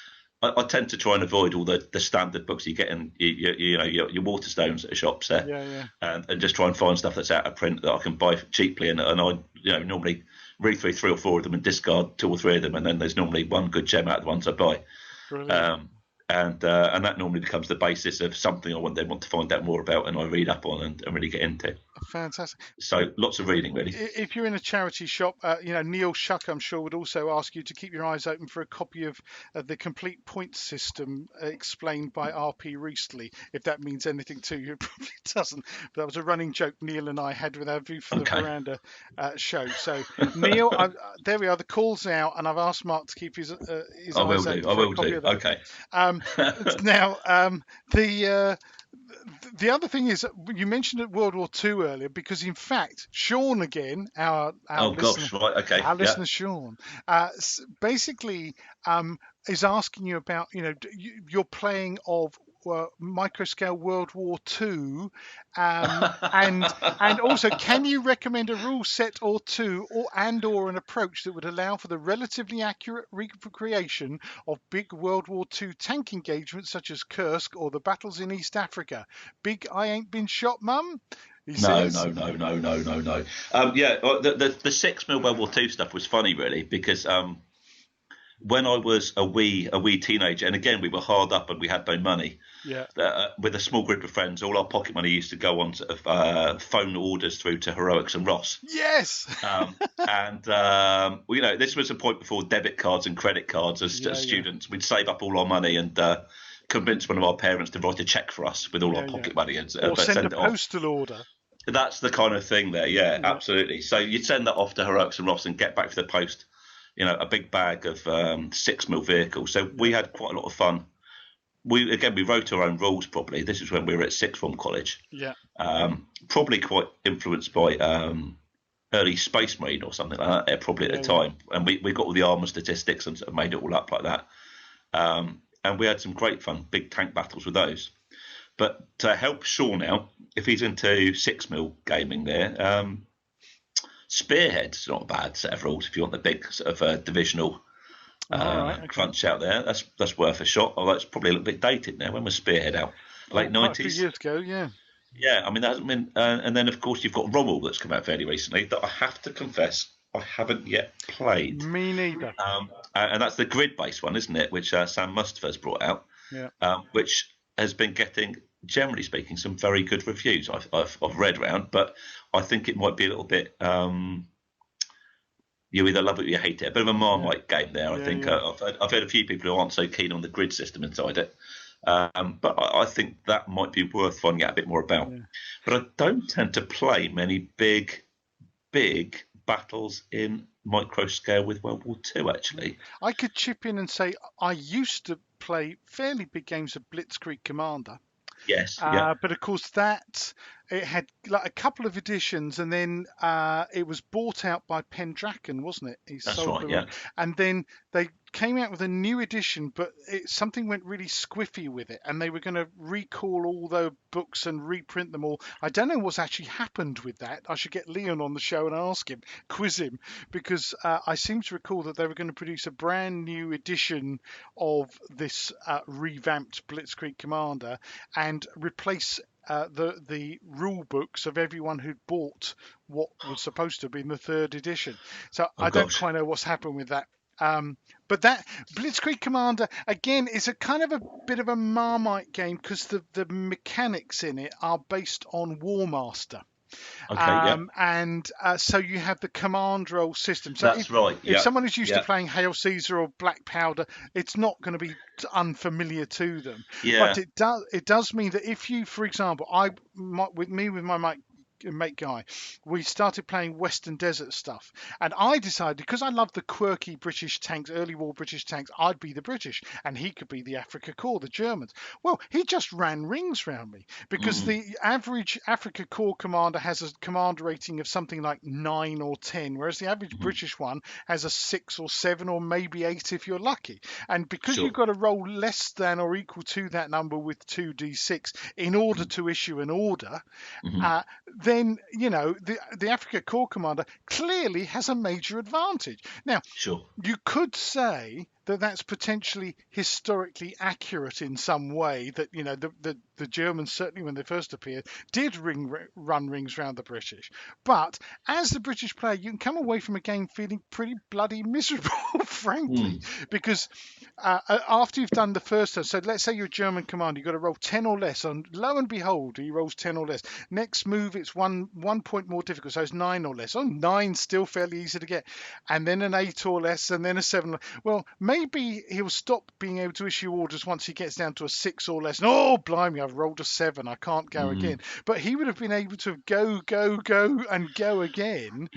I tend to try and avoid all the standard books you get in your Waterstones at the shops there, and just try and find stuff that's out of print that I can buy cheaply. And I normally read through 3 or 4 of them and discard 2 or 3 of them, and then there's normally one good gem out of the ones I buy. Brilliant. And that normally becomes the basis of something I want to find out more about, and I read up on and really get into. Fantastic. So lots of reading, really. If you're in a charity shop, Neil Shuck, I'm sure, would also ask you to keep your eyes open for a copy of the complete point system explained by R.P. Riestley. If that means anything to you, it probably doesn't. But that was a running joke Neil and I had with our View from the Veranda show. So, Neil, there we are. The call's out, and I've asked Mark to keep his eyes open. I will do. Okay. Now, the other thing is, you mentioned World War II earlier, because in fact, Sean again, our listener Sean, basically is asking you about, your playing of microscale World War II, and also, can you recommend a rule set or two, or an approach that would allow for the relatively accurate recreation of big World War II tank engagements such as Kursk or the battles in East Africa? Big I ain't been shot, mum. No. The 6mm World War II stuff was funny, really, because when I was a wee teenager, and again we were hard up and we had no money. Yeah. With a small group of friends, all our pocket money used to go on to phone orders through to Heroics and Ross. Yes. This was a point before debit cards and credit cards. As students, we'd save up all our money and convince one of our parents to write a cheque for us with all our pocket money and or send a postal order. That's the kind of thing there. Yeah, absolutely. So you'd send that off to Heroics and Ross and get back for the post, a big bag of 6mm vehicles. So we had quite a lot of fun. We wrote our own rules. Probably this is when we were at sixth form college. Yeah. Probably quite influenced by early Space Marine or something like that. Probably at the time, and we got all the armour statistics and sort of made it all up like that. And we had some great fun, big tank battles with those. But to help Sean out, if he's into 6mm gaming, there, Spearhead's not a bad set of rules if you want the big sort of divisional. Crunch out there. That's worth a shot. Although it's probably a little bit dated now. When was Spearhead out? Late 90s? A few years ago, yeah. Yeah, I mean, that hasn't been... and then, of course, you've got Rommel that's come out fairly recently that I have to confess I haven't yet played. Me neither. And that's the grid-based one, isn't it? Which Sam Mustafa's brought out. Yeah. Which has been getting, generally speaking, some very good reviews I've read around. But I think it might be a little bit... you either love it or you hate it. A bit of a Marmite game there, I think. Yeah. I've heard a few people who aren't so keen on the grid system inside it. But I think that might be worth finding out a bit more about. Yeah. But I don't tend to play many big battles in micro scale with World War II, actually. I could chip in and say I used to play fairly big games of Blitzkrieg Commander. Yes, yeah. But of course it had like a couple of editions, and then it was bought out by Pendragon, wasn't it? That's right, yeah. And then they came out with a new edition, but something went really squiffy with it, and they were going to recall all the books and reprint them all. I don't know what's actually happened with that. I should get Leon on the show and ask him, quiz him, because I seem to recall that they were going to produce a brand new edition of this revamped Blitzkrieg Commander and replace the rule books of everyone who'd bought what was supposed to be in the third edition. So I don't quite know what's happened with that. But that Blitzkrieg Commander, again, is a kind of a bit of a Marmite game because the mechanics in it are based on War Master. And so you have the command roll system. So that's right. If someone is used to playing Hail Caesar or Black Powder, it's not going to be unfamiliar to them. Yeah. But it does mean that if you, for example, with my mate Guy, we started playing Western Desert stuff, and I decided, because I love the quirky British tanks, early war British tanks, I'd be the British and he could be the Afrika Korps, the Germans. Well, he just ran rings around me because the average Afrika Korps commander has a command rating of something like 9 or 10, whereas the average British one has a 6 or 7 or maybe 8 if you're lucky. And because you've got to roll less than or equal to that number with 2d6 in order to issue an order, then the Afrika Korps commander clearly has a major advantage. Now, you could say that that's potentially historically accurate in some way, that the Germans, certainly when they first appeared, did run rings around the British. But as the British player, you can come away from a game feeling pretty bloody miserable, frankly, because after you've done the first turn, so let's say you're a German commander, you've got to roll 10 or less, and lo and behold, he rolls 10 or less. Next move, it's one point more difficult, so it's 9 or less. 9's still fairly easy to get. And then an 8 or less, and then a 7. Well, maybe he'll stop being able to issue orders once he gets down to a 6 or less. Oh, blimey, I've rolled a 7. I can't go again. But he would have been able to go again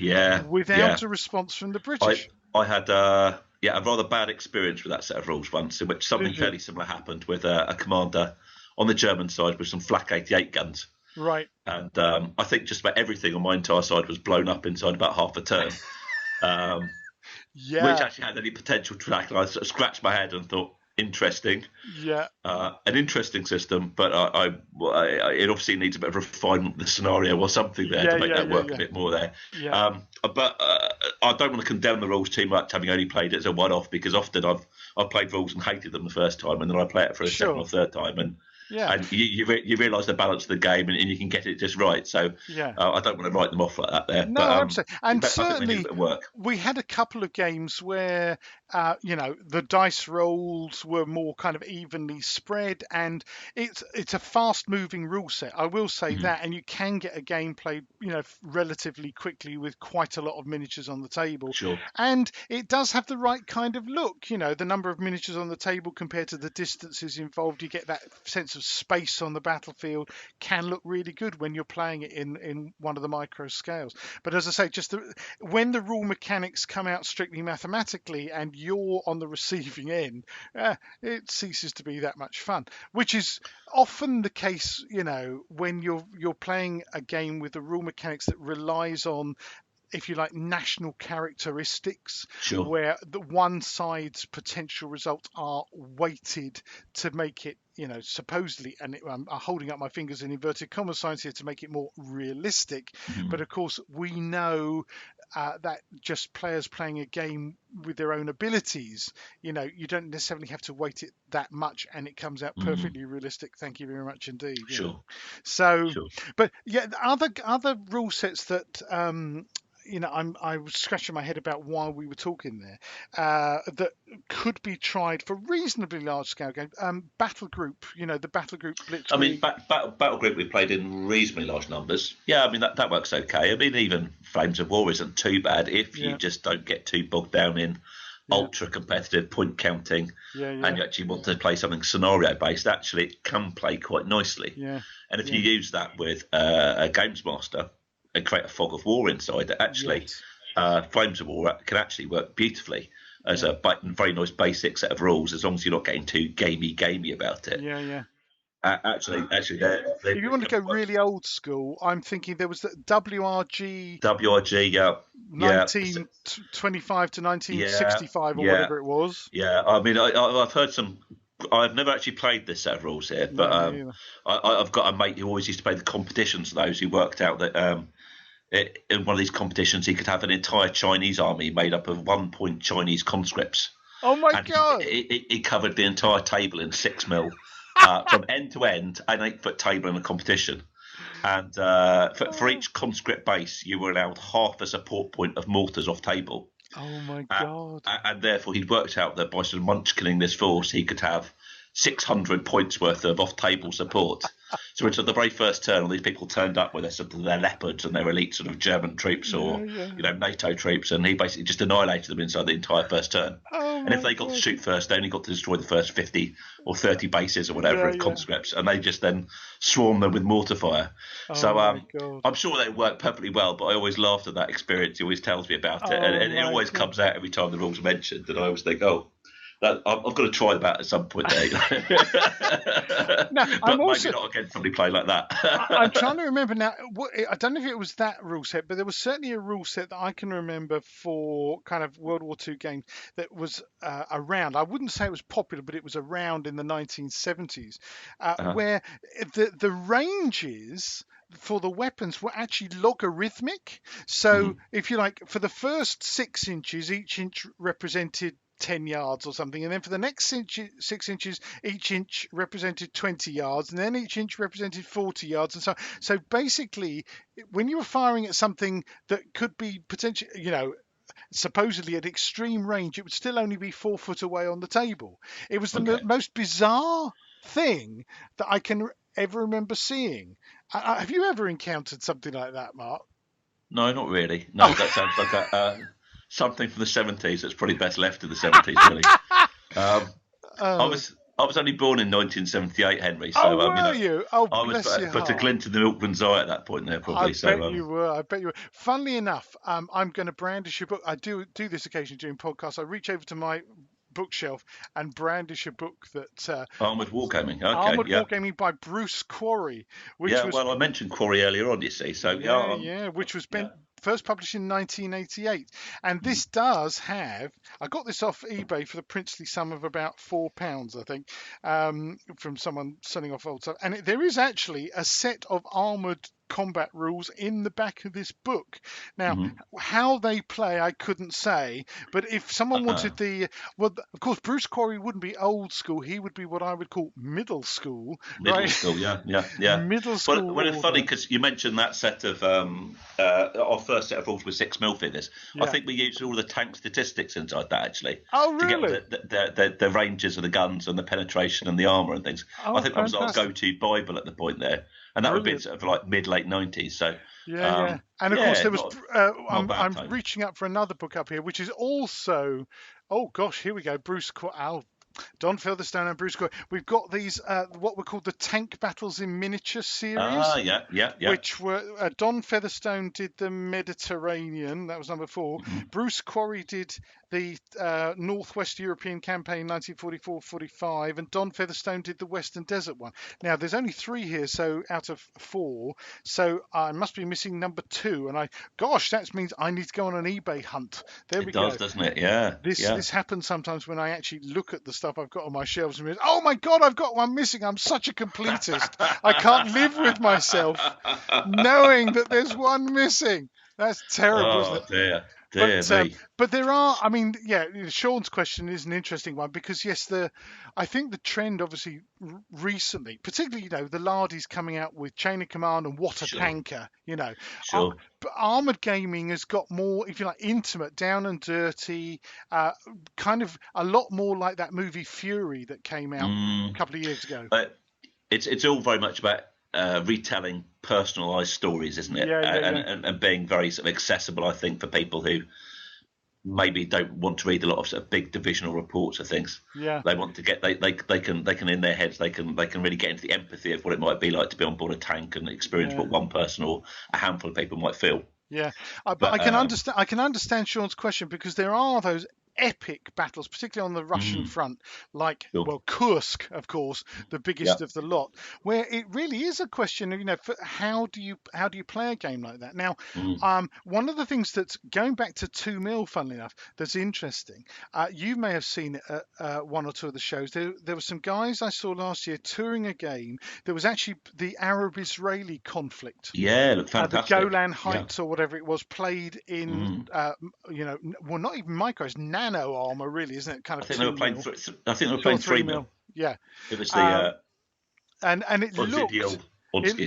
without a response from the British. I had a rather bad experience with that set of rules once, in which something fairly similar happened with a commander on the German side with some flak 88 guns. Right. And I think just about everything on my entire side was blown up inside about half a turn. Which actually had any potential to act. I sort of scratched my head and thought, interesting. Yeah. An interesting system, but it obviously needs a bit of refinement of the scenario or something there to make that work a bit more there. Yeah. But I don't want to condemn the rules too much, having only played it as a one-off, because often I've played rules and hated them the first time, and then I play it for a second or third time, and you realise the balance of the game, and you can get it just right. So I don't want to write them off like that there. No, absolutely. And certainly work. We had a couple of games where the dice rolls were more kind of evenly spread, and it's a fast-moving rule set. I will say that, and you can get a game played relatively quickly with quite a lot of miniatures on the table. Sure. And it does have the right kind of look. The number of miniatures on the table compared to the distances involved, you get that sense of space on the battlefield, can look really good when you're playing it in one of the micro scales. But as I say, when the rule mechanics come out strictly mathematically and you're on the receiving end, it ceases to be that much fun, which is often the case when you're playing a game with the rule mechanics that relies on, if you like, national characteristics, where the one side's potential results are weighted to make it, supposedly, and I'm holding up my fingers in inverted commas signs here, to make it more realistic. But of course, we know that just players playing a game with their own abilities, you don't necessarily have to weight it that much, and it comes out perfectly realistic. Thank you very much indeed. Sure. So, but other rule sets that I was scratching my head about why we were talking there. That could be tried for reasonably large scale games. Battle Group, the Battle Group Blitzkrieg. I mean, Battle Group we played in reasonably large numbers. Yeah, I mean that works okay. I mean, even Flames of War isn't too bad if you just don't get too bogged down in ultra competitive point counting, and you actually want to play something scenario based. Actually, it can play quite nicely. Yeah. And if you use that with a games master and create a fog of war inside, that actually Flames of War can actually work beautifully as a very nice basic set of rules, as long as you're not getting too gamey about it. Yeah. Actually, if you want to go really old school, I'm thinking there was the WRG, 1925 to 1965 or whatever it was. Yeah, I mean, I've heard some. I've never actually played this set of rules here, but I've got a mate who always used to play the competitions. Those who worked out that in one of these competitions he could have an entire Chinese army made up of 1 point Chinese conscripts. Oh my God! He covered the entire table in 6 mil. From end to end, an 8-foot table in a competition. And for each conscript base, you were allowed half a support point of mortars off table. Oh my God. And therefore, he'd worked out that by sort of munchkilling this force, he could have 600 points worth of off-table support. So until the very first turn, all these people turned up with their leopards and their elite sort of German troops or NATO troops, and he basically just annihilated them inside the entire first turn. And if they got to shoot first, they only got to destroy the first 50 or 30 bases or whatever of conscripts, and they just then swarmed them with mortar fire. I'm sure they work perfectly well, but I always laughed at that experience. He always tells me about it, and it always comes out every time the rules are mentioned, and I always think, I've got to try that at some point there. Now, but maybe not against somebody playing like that. I'm trying to remember now. I don't know if it was that rule set, but there was certainly a rule set that I can remember for kind of World War II games that was around. I wouldn't say it was popular, but it was around in the 1970s, where the ranges for the weapons were actually logarithmic. So if you like, for the first 6 inches, each inch represented 10 yards or something, and then for the next 6 inches, each inch represented 20 yards, and then each inch represented 40 yards, and so basically when you were firing at something that could be potentially, supposedly at extreme range, it would still only be 4 foot away on the table. It was the most bizarre thing that I can ever remember seeing. Have you ever encountered something like that, Mark? No, not really. No, that sounds like something from the 70s that's probably best left in the 70s, really. I was only born in 1978, Henry. So were you? Oh, I was but a glint in the milkman's eye at that point there, probably. I bet you were. Funnily enough, I'm going to brandish your book. I do this occasionally during podcasts. I reach over to my bookshelf and brandish a book that Armoured Wargaming. Okay, Armoured Wargaming by Bruce Quarry. Well, I mentioned Quarry earlier on, you see. So which was first published in 1988, and this does have. I got this off eBay for the princely sum of about £4, I think, from someone selling off old stuff. And there is actually a set of armoured combat rules in the back of this book. Now, how they play, I couldn't say, but if someone wanted of course, Bruce Quarry wouldn't be old school. He would be what I would call middle school. Middle school, yeah. Middle school. Well, it's funny because you mentioned that set of our first set of rules with 6 mil figures. I think we used all the tank statistics inside that actually. Oh, really? To get the ranges of the guns and the penetration and the armour and things. I think that was our go-to Bible at the point there. And that would be sort of like mid-late 90s. So and of course there was. I'm reaching up for another book up here, which is also. Oh gosh, here we go. Don Featherstone and Bruce Quarry. We've got these what were called the Tank Battles in Miniature series. Which were Don Featherstone did the Mediterranean. That was number 4. Bruce Quarry did the Northwest European campaign 1944-45, and Don Featherstone did the Western Desert one. Now there's only 3 here, so out of 4, so I must be missing number 2. And that means I need to go on an eBay hunt. There we go. It does, doesn't it? Yeah. This happens sometimes when I actually look at the stuff I've got on my shelves and realize, oh my God, I've got one missing. I'm such a completist. I can't live with myself knowing that there's one missing. That's terrible, isn't it? Dear me. But there are, I mean, yeah, Sean's question is an interesting one because yes, I think the trend obviously recently, particularly the Lardies coming out with Chain of Command and What a Sure. Tanker, Sure. but Armored Gaming has got more, if you like, intimate, down and dirty, kind of a lot more like that movie Fury that came out a couple of years ago. But it's all very much about retelling personalised stories, isn't it? Yeah. And being very sort of accessible, I think, for people who maybe don't want to read a lot of sort of big divisional reports of things. Yeah. They want to get they can in their heads they can really get into the empathy of what it might be like to be on board a tank and experience what one person or a handful of people might feel. Yeah, but I can understand. I can understand Sean's question because there are those epic battles, particularly on the Russian front, like Kursk, of course, the biggest of the lot, where it really is a question of for how do you play a game like that. Now, one of the things that's going back to 2 mil, funnily enough, that's interesting. You may have seen it at one or two of the shows. There were some guys I saw last year touring a game. There was actually the Arab-Israeli conflict. Yeah, looked fantastic. The Golan Heights or whatever it was, played in well, not even micro, it's nano armor, really, isn't it? Kind of. I think they were playing 3 mil. Yeah. It was the and it looked.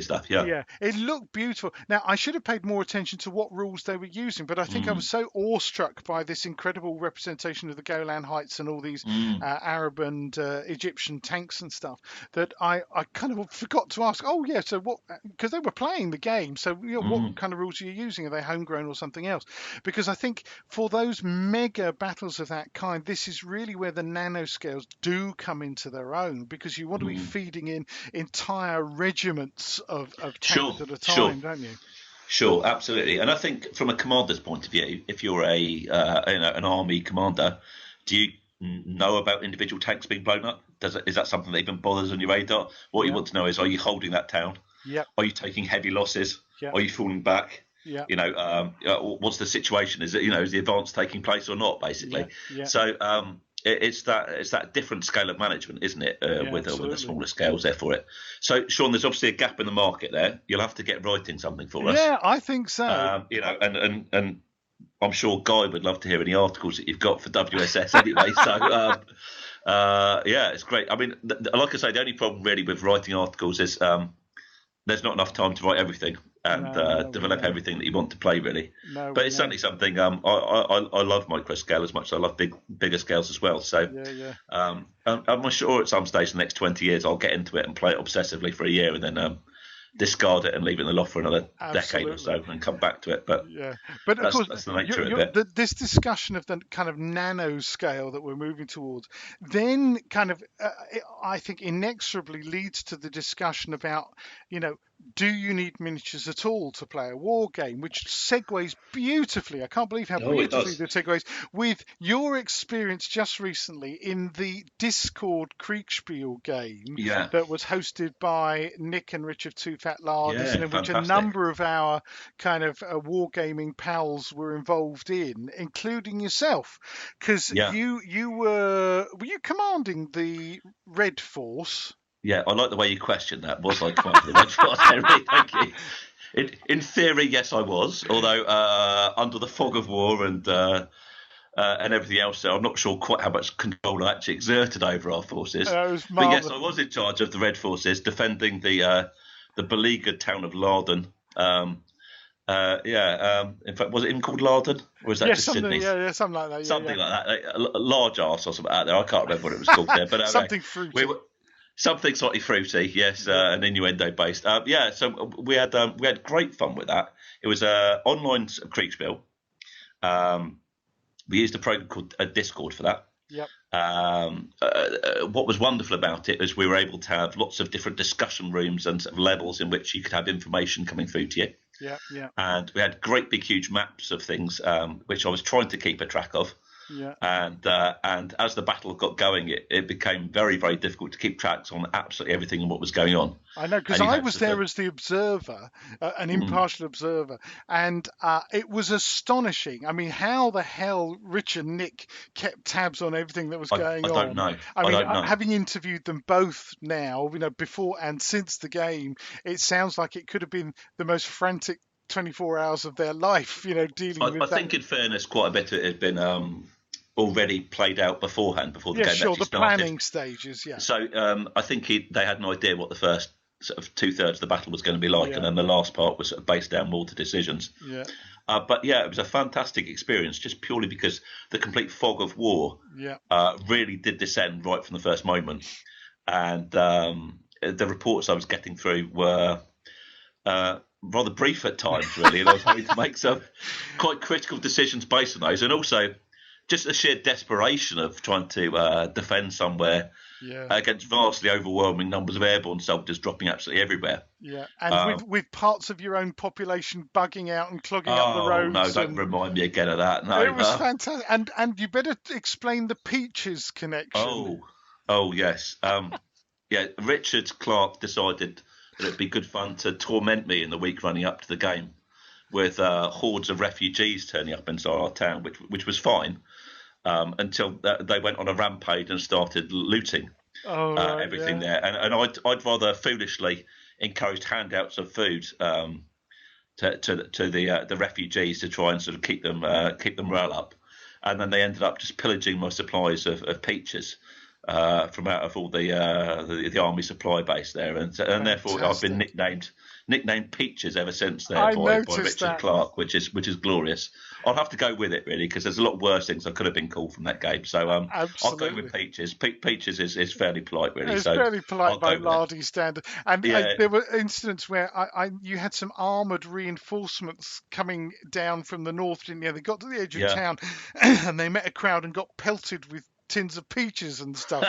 Stuff, yeah, it looked beautiful. Now, I should have paid more attention to what rules they were using, but I think I was so awestruck by this incredible representation of the Golan Heights and all these Arab and Egyptian tanks and stuff that I kind of forgot to ask. Oh, yeah, so what? Because they were playing the game, so what kind of rules are you using? Are they homegrown or something else? Because I think for those mega battles of that kind, this is really where the nanoscales do come into their own, because you want to be feeding in entire regiments of tanks at a time, don't you? Sure, absolutely. And I think from a commander's point of view, if you're an army commander, do you know about individual tanks being blown up? Is that something that even bothers on your radar? What you want to know is, are you holding that town? Yeah. Are you taking heavy losses? Yeah. Are you falling back? Yeah. What's the situation? Is the advance taking place or not? Basically. Yeah. So it's that different scale of management, isn't it? With the smaller scales there for it. So, Sean, there's obviously a gap in the market there. You'll have to get writing something for us. Yeah, I think so. And I'm sure Guy would love to hear any articles that you've got for WSS anyway. So, it's great. I mean, like I say, the only problem really with writing articles is there's not enough time to write everything and develop everything that you want to play, really. But it's certainly something I love micro scale as much as I love bigger scales as well. So I'm sure at some stage in the next 20 years I'll get into it and play it obsessively for a year and then discard it and leave it in the loft for another decade or so and come back to it. But of course, that's the nature of it. This discussion of the kind of nano scale that we're moving towards then kind of, I think, inexorably leads to the discussion about, do you need miniatures at all to play a war game? Which segues beautifully. I can't believe how beautifully this segues with your experience just recently in the Discord Kriegspiel game that was hosted by Nick and Richard Two Fat Larders, and in which a number of our kind of wargaming pals were involved in, including yourself, because you were you commanding the Red Force? Yeah, I like the way you questioned that. Was I commanding the Red Force, Henry? Thank you. In theory, yes, I was. Although under the fog of war and everything else, I'm not sure quite how much control I actually exerted over our forces. But yes, I was in charge of the Red Forces, defending the beleaguered town of Larden. In fact, was it even called Larden? Or was that just Sydney? Yeah, something like that. Something like that. A large arse or something out there. I can't remember what it was called there. But something fruity. Something slightly fruity, yes, and innuendo based. So we had great fun with that. It was an online Kriegspiel. We used a program called Discord for that. Yep. What was wonderful about it is we were able to have lots of different discussion rooms and sort of levels in which you could have information coming through to you. Yeah. And we had great big huge maps of things, which I was trying to keep a track of. Yeah. And as the battle got going, it became very, very difficult to keep tracks on absolutely everything and what was going on. I know, because I was there as the observer, an impartial observer, and it was astonishing. I mean, how the hell Rich and Nick kept tabs on everything that was going on. I don't know. I mean, having interviewed them both now, before and since the game, it sounds like it could have been the most frantic 24 hours of their life, dealing with I that. think, in fairness, quite a bit of it had been already played out beforehand, before the game sure, actually the started. planning stages, yeah. So I think they had an idea what the first sort of 2/3 of the battle was going to be like, and then the last part was sort of based down more to decisions. Yeah. But yeah, it was a fantastic experience, just purely because the complete fog of war really did descend right from the first moment. And the reports I was getting through were rather brief at times, really, and I was having to make some quite critical decisions based on those, and also just the sheer desperation of trying to defend somewhere against vastly overwhelming numbers of airborne soldiers dropping absolutely everywhere. Yeah, and with parts of your own population bugging out and clogging up the roads. No, don't remind me again of that. No, it was fantastic. And you better explain the Peaches connection. Oh yes. Richard Clark decided that it'd be good fun to torment me in the week running up to the game with hordes of refugees turning up inside our town, which was fine. Until they went on a rampage and started looting everything there, and I'd rather foolishly encouraged handouts of food to the refugees to try and sort of keep them morale up, and then they ended up just pillaging my supplies of peaches from out of all the army supply base there, and therefore I've been nicknamed Peaches ever since there by Richard Clark, which is glorious. I'll have to go with it, really, because there's a lot worse things I could have been called from that game. So I'll go with Peaches. Peaches is fairly polite, really. It's fairly polite by Lardy standard. And there were incidents where you had some armoured reinforcements coming down from the north, didn't you? They got to the edge of town and they met a crowd and got pelted with tins of peaches and stuff,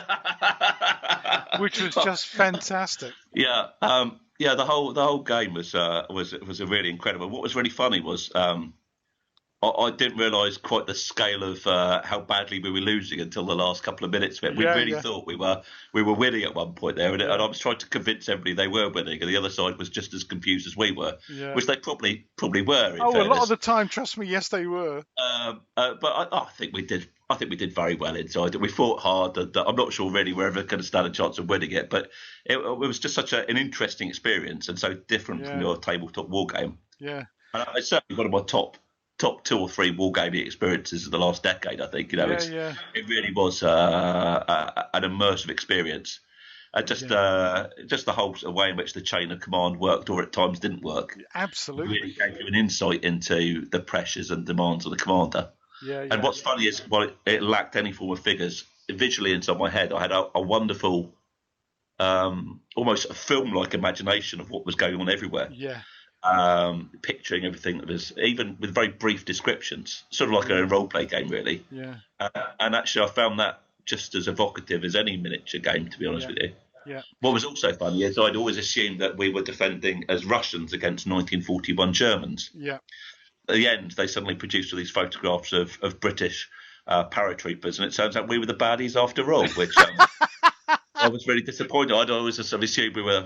which was just fantastic. Yeah. The whole game was a really incredible. What was really funny was I didn't realise quite the scale of how badly we were losing until the last couple of minutes of it. We really thought we were winning at one point there, and I was trying to convince everybody they were winning, and the other side was just as confused as we were, which they probably were. In fairness. A lot of the time, trust me, yes, they were. But I think we did. I think we did very well inside it. We fought hard. I'm not sure really we're ever going to stand a chance of winning it, but it was just such an interesting experience and so different from your tabletop war game. Yeah, and it's certainly one of my top 2 or 3 wargaming experiences of the last decade. I think it really was an immersive experience. Just the whole way in which the chain of command worked, or at times didn't work. Absolutely, really gave you an insight into the pressures and demands of the commander. And what's funny is, while it lacked any form of figures, visually inside my head, I had a wonderful, almost a film-like imagination of what was going on everywhere. Picturing everything that was, even with very brief descriptions, sort of like a role-play game, really. And actually, I found that just as evocative as any miniature game, to be honest with you. What was also funny is I'd always assumed that we were defending as Russians against 1941 Germans. At the end, they suddenly produced all these photographs of British paratroopers, and it turns out we were the baddies after all, which I was really disappointed. I'd always sort of assumed we were,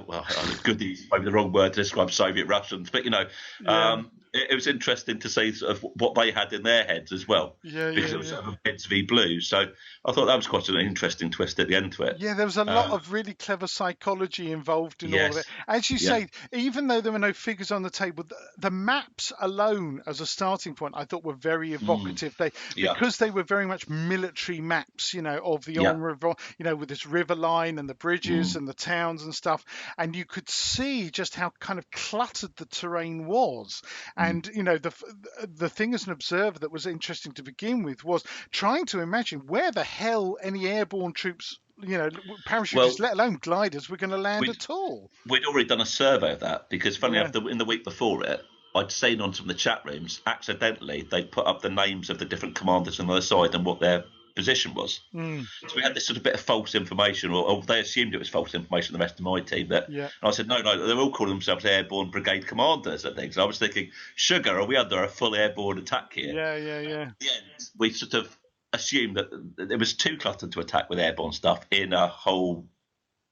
goodies, maybe the wrong word to describe Soviet Russians, but it was interesting to see sort of what they had in their heads as well, because it was sort of Reds v Blues. So I thought that was quite an interesting twist at the end to it. Yeah, there was a lot of really clever psychology involved in all of it. As you say, even though there were no figures on the table, the maps alone as a starting point, I thought were very evocative. Because they were very much military maps, of the river, with this river line and the bridges and the towns and stuff, and you could see just how kind of cluttered the terrain was. And, the thing as an observer that was interesting to begin with was trying to imagine where the hell any airborne troops, parachutists, let alone gliders, were going to land at all. We'd already done a survey of that because, funnily enough, in the week before it, I'd seen on some of the chat rooms, accidentally, they put up the names of the different commanders on the other side and what their position was. So we had this sort of bit of false information, or they assumed it was false information, the rest of my team. And I said, no, they're all calling themselves airborne brigade commanders and things. I was thinking, sugar, are we under a full airborne attack here? Yeah. At the end, we sort of assumed that it was too cluttered to attack with airborne stuff in a whole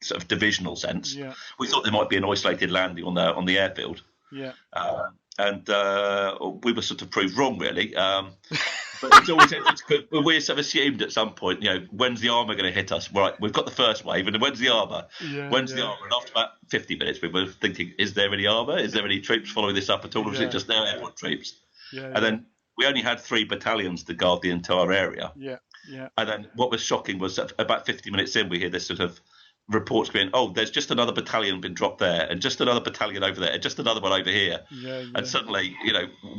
sort of divisional sense. We thought there might be an isolated landing on the airfield. and we were sort of proved wrong, really. But it's always because we sort of assumed at some point, when's the armour going to hit us? Right, we've got the first wave, and then when's the armour? When's the armour? And after about 50 minutes, we were thinking, is there any armour? Is there any troops following this up at all? Or is it just their airport troops? And then we only had 3 battalions to guard the entire area. And then what was shocking was that about 50 minutes in, we hear this sort of reports going, oh, there's just another battalion been dropped there, and just another battalion over there, and just another one over here. And suddenly,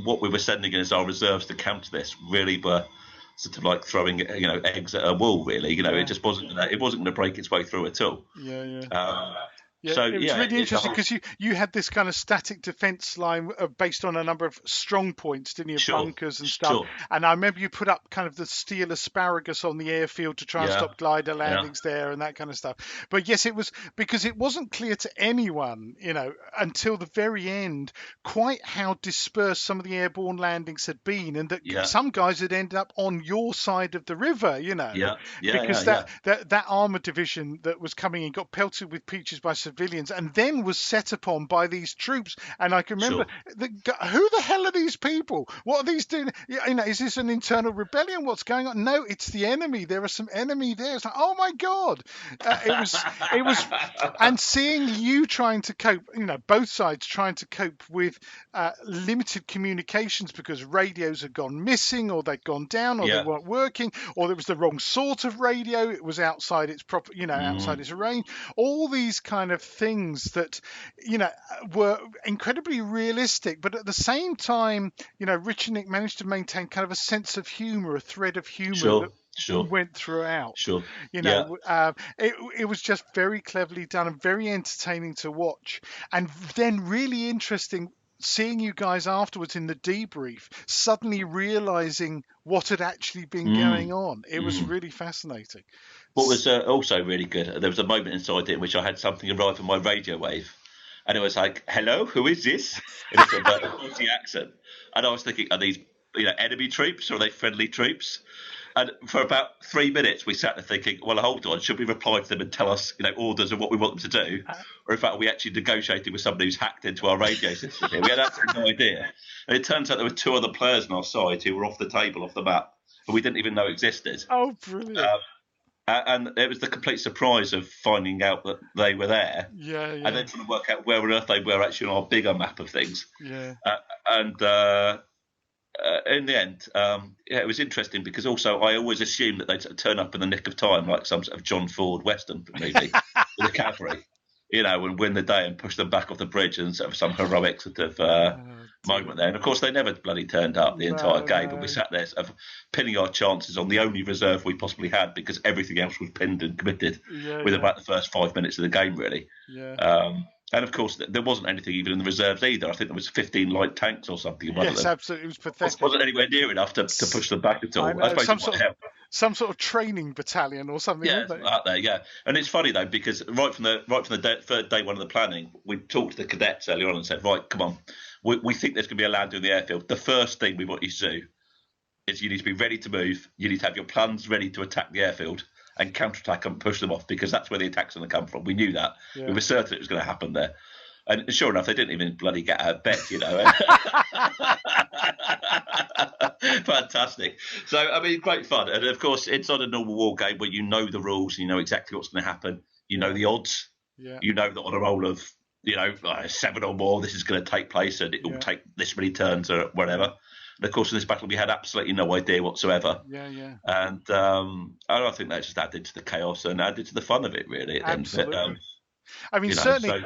what we were sending in as our reserves to counter this really were sort of like throwing, eggs at a wall. Really, it just wasn't going to break its way through at all. So, it was really interesting because you had this kind of static defence line based on a number of strong points, didn't you? Bunkers and stuff. And I remember you put up kind of the steel asparagus on the airfield to try and stop glider landings there and that kind of stuff. But yes, it was because it wasn't clear to anyone, until the very end, quite how dispersed some of the airborne landings had been, and that some guys had ended up on your side of the river, because that armoured division that was coming in got pelted with peaches by civilians and then was set upon by these troops. And I can remember, who the hell are these people? What are these doing? Is this an internal rebellion? What's going on? No, it's the enemy. There are some enemy there. It's like, oh my God. It was, and seeing you trying to cope, both sides trying to cope with limited communications because radios had gone missing, or they'd gone down, or they weren't working, or there was the wrong sort of radio. It was outside its proper, outside its range. All these kind of things that were incredibly realistic, but at the same time, Rich and Nick managed to maintain kind of a sense of humor, a thread of humor that went throughout. It was just very cleverly done and very entertaining to watch, and then really interesting seeing you guys afterwards in the debrief suddenly realizing what had actually been going on. It was really fascinating. What was also really good, there was a moment inside it in which I had something arrive on my radio wave, and it was like, hello, who is this? And it's a Aussie accent. And I was thinking, are these enemy troops, or are they friendly troops? And for about 3 minutes, we sat there thinking, well, hold on, should we reply to them and tell us, orders of what we want them to do? Or in fact, are we actually negotiating with somebody who's hacked into our radio system here? We had absolutely no idea. And it turns out there were 2 other players on our side who were off the table, off the map, but we didn't even know existed. Oh, brilliant. And it was the complete surprise of finding out that they were there. And then trying to work out where on earth they were actually on our bigger map of things. In the end, it was interesting because also I always assumed that they'd turn up in the nick of time, like some sort of John Ford Western movie with the cavalry, and win the day and push them back off the bridge, and sort of some heroic sort of moment there. And of course, they never bloody turned up the entire game, but we sat there sort of pinning our chances on the only reserve we possibly had because everything else was pinned and committed with about the first 5 minutes of the game, really. And of course, there wasn't anything even in the reserves either. I think there was 15 light tanks or something. Yes, absolutely. It was pathetic. It wasn't anywhere near enough to push them back at all. I know, some sort of training battalion or something. Out there, And it's funny though, because right from the third day one of the planning, we talked to the cadets earlier on and said, right, come on, we think there's going to be a landing in the airfield. The first thing we want you to do is you need to be ready to move. You need to have your plans ready to attack the airfield and counterattack and push them off, because that's where the attack's going to come from. We knew that. We were certain it was going to happen there. And sure enough, they didn't even bloody get out of bed, Fantastic. So, I mean, great fun. And of course, it's not a normal war game where you know the rules, you know exactly what's going to happen. You know the odds. You know that on a roll of, 7 or more, this is going to take place and it will take this many turns or whatever. And of course, in this battle, we had absolutely no idea whatsoever. And I think that just added to the chaos and added to the fun of it, really. Absolutely. I mean, certainly,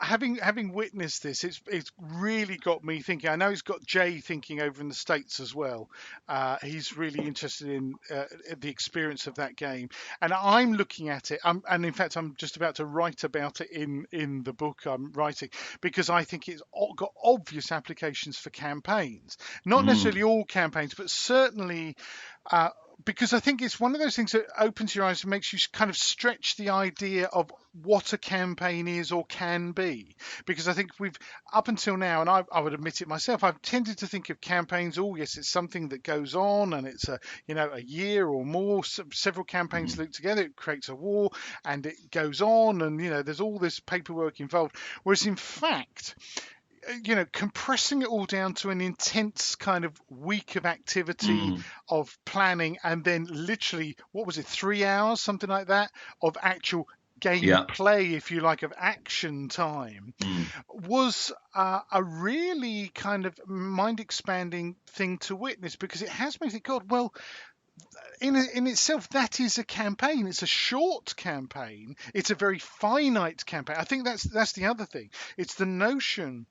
having witnessed this, it's really got me thinking. I know it's got Jay thinking over in the States as well. He's really interested in the experience of that game, and I'm looking at it. And in fact, I'm just about to write about it in the book I'm writing, because I think it's got obvious applications for campaigns. Not necessarily all campaigns, but certainly. Because I think it's one of those things that opens your eyes and makes you kind of stretch the idea of what a campaign is or can be. Because I think we've, up until now, and I would admit it myself, I've tended to think of campaigns, yes, it's something that goes on and it's a year or more, several campaigns linked together, it creates a war and it goes on and, there's all this paperwork involved. Whereas in fact, compressing it all down to an intense kind of week of activity, of planning, and then literally, what was it, 3 hours, something like that, of actual gameplay, if you like, of action time, was a really kind of mind-expanding thing to witness, because it has made it, God, well, in itself, that is a campaign. It's a short campaign. It's a very finite campaign. I think that's the other thing. It's the notion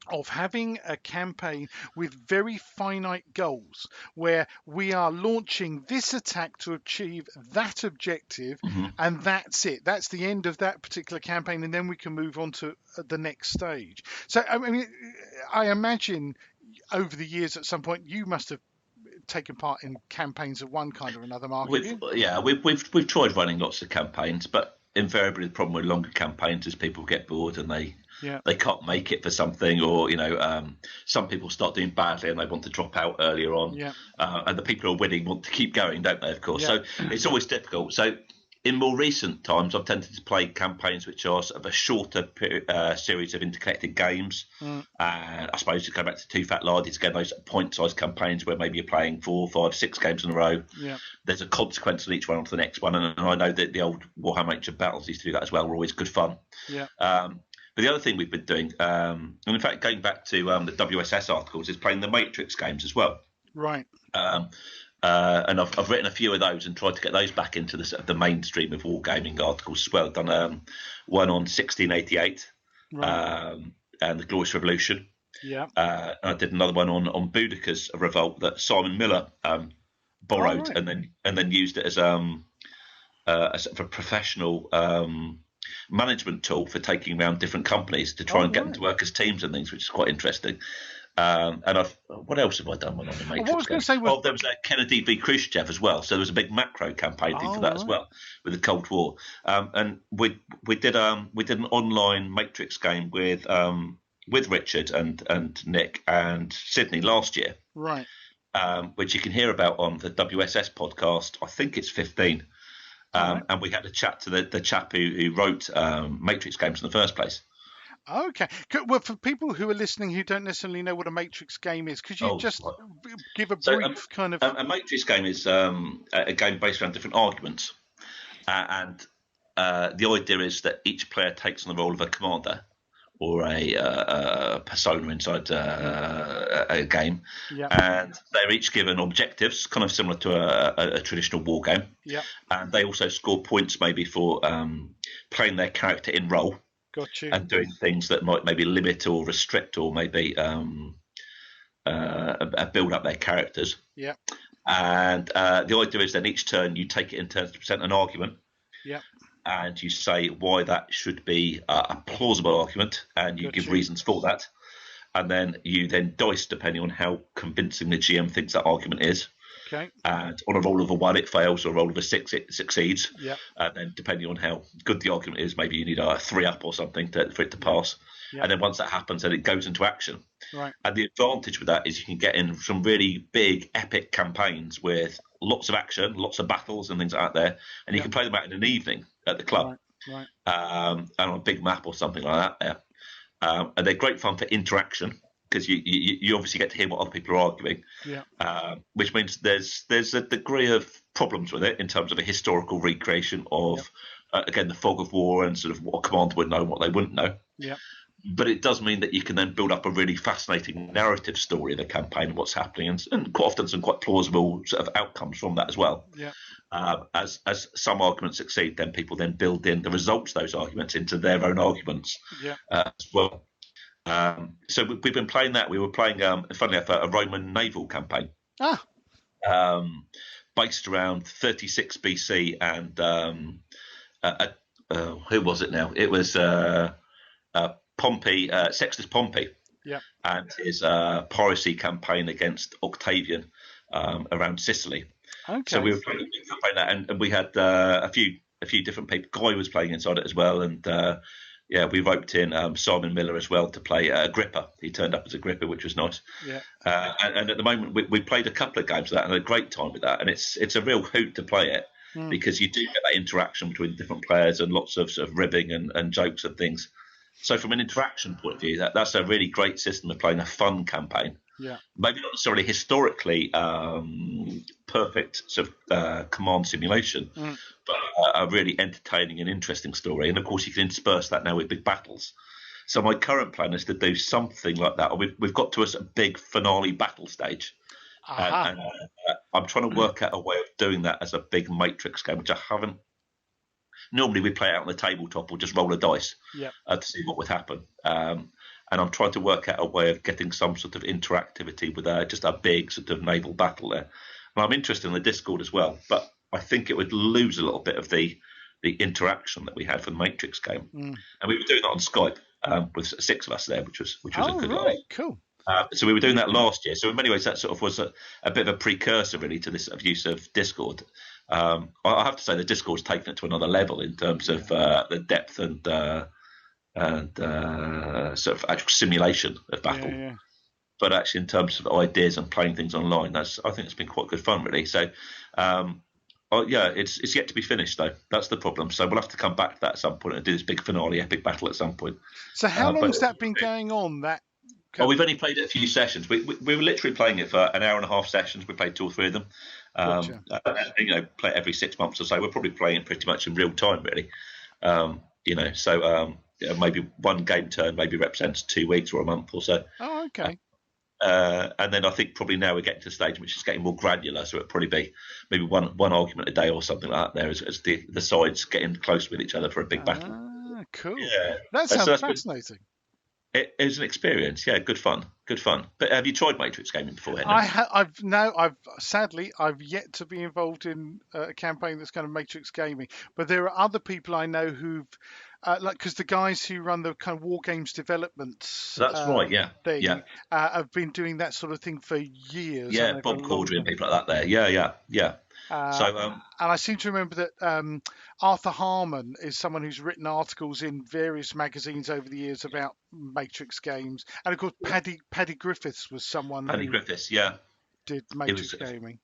of having a campaign with very finite goals, where we are launching this attack to achieve that objective, and that's it. That's the end of that particular campaign, and then we can move on to the next stage. So, I mean, I imagine over the years, at some point, you must have taken part in campaigns of one kind or another, Mark. We've tried running lots of campaigns, but invariably the problem with longer campaigns is people get bored and they can't make it for something, or some people start doing badly and they want to drop out earlier on, and the people who are winning want to keep going, don't they, of course? So it's always difficult. So in more recent times, I've tended to play campaigns which are sort of a shorter series of interconnected games. I suppose to go back to Two Fat Lardies, again, those point-sized campaigns where maybe you're playing 4, 5, 6 games in a row. There's a consequence on each one onto the next one, and I know that the old Warhammer Ancient Battles used to do that as well. Were always good fun. But the other thing we've been doing, and in fact going back to the WSS articles, is playing the Matrix games as well. Right. And I've written a few of those and tried to get those back into the mainstream of wargaming articles as well. I've done one on 1688 and the Glorious Revolution. I did another one on Boudicca's revolt that Simon Miller borrowed and then used it as a sort of a professional management tool for taking around different companies to try and get them to work as teams and things, which is quite interesting. And what else have I done on the Matrix? What I was going to say was, there was Kennedy v Khrushchev as well, so there was a big macro campaign thing for that as well with the Cold War. And we did an online Matrix game with Richard and Nick and Sidney last year, right? Which you can hear about on the WSS podcast. I think it's 15. And we had a chat to the chap who wrote Matrix games in the first place. Okay. Well, for people who are listening who don't necessarily know what a Matrix game is, could you just give a brief kind of... A Matrix game is a game based around different arguments. And the idea is that each player takes on the role of a commander or a persona inside a game. And they're each given objectives, kind of similar to a traditional war game. And they also score points maybe for playing their character in role. And doing things that might maybe limit or restrict or maybe build up their characters. And the idea is then each turn you take it in turns to present an argument. And you say why that should be a plausible argument, and you give reasons for that. And then you then dice depending on how convincing the GM thinks that argument is. And on a roll of a 1, it fails, or a roll of a 6, it succeeds. And then depending on how good the argument is, maybe you need a 3 up or something for it to pass. And then once that happens, then it goes into action. And the advantage with that is you can get in some really big, epic campaigns with lots of action, lots of battles and things like that there. And you can play them out in an evening at the club. And on a big map or something like that. And they're great fun for interaction, because you obviously get to hear what other people are arguing, which means there's a degree of problems with it in terms of a historical recreation of, again, the fog of war and sort of what a commander would know and what they wouldn't know. But it does mean that you can then build up a really fascinating narrative story of the campaign and what's happening, and quite often some quite plausible sort of outcomes from that as well. As some arguments succeed, then people then build in the results of those arguments into their own arguments as well. So we've been playing that. We were playing, funnily enough, a Roman naval campaign based around 36 BC, and who was it now? It was Pompey, Sextus Pompey, and his piracy campaign against Octavian around Sicily. So we were playing a campaign that, and we had a few different people. Guy was playing inside it as well, and we roped in Simon Miller as well to play Agrippa. He turned up as Agrippa, which was nice. And at the moment, we played a couple of games of that and had a great time with that. And it's a real hoot to play it, because you do get that interaction between different players and lots of sort of ribbing and jokes and things. So from an interaction point of view, that's a really great system of playing a fun campaign. Yeah. Maybe not necessarily historically perfect sort of command simulation, but a really entertaining and interesting story. And of course, you can intersperse that now with big battles. So my current plan is to do something like that. We've got to a big finale battle stage, and I'm trying to work out a way of doing that as a big Matrix game, which I haven't. Normally, we play it out on the tabletop or just roll a dice to see what would happen. And I'm trying to work out a way of getting some sort of interactivity with just a big sort of naval battle there. And I'm interested in the Discord as well, but I think it would lose a little bit of the interaction that we had for the Matrix game. And we were doing that on Skype with 6 of us there, which was a good laugh. Cool. So we were doing that last year. So in many ways, that sort of was a bit of a precursor, really, to this use of Discord. I have to say the Discord's taken it to another level in terms of the depth and sort of actual simulation of battle. Yeah. But actually, in terms of ideas and playing things online, I think it's been quite good fun, really. So, it's yet to be finished, though. That's the problem. So we'll have to come back to that at some point and do this big finale, epic battle at some point. So how long has that been going on? We've only played it a few sessions. We were literally playing it for an hour and a half sessions. We played 2 or 3 of them. Gotcha. Play it every 6 months or so. We're probably playing pretty much in real time, really. Maybe one game turn maybe represents 2 weeks or a month or so. Oh, okay. And then I think probably now we're getting to a stage which is getting more granular. So it'll probably be maybe one argument a day or something like that there as the sides getting close with each other for a big battle. Ah, cool. Yeah. That sounds fascinating. It was an experience, yeah, good fun. But have you tried Matrix gaming before, Henry? I've yet to be involved in a campaign that's kind of Matrix gaming. But there are other people I know who've, because the guys who run the kind of war games development. That's right, yeah, have been doing that sort of thing for years. Yeah, Bob Caudry and people like that. There, yeah. And I seem to remember that Arthur Harmon is someone who's written articles in various magazines over the years about Matrix games, and of course Paddy Griffiths was someone who did Matrix gaming.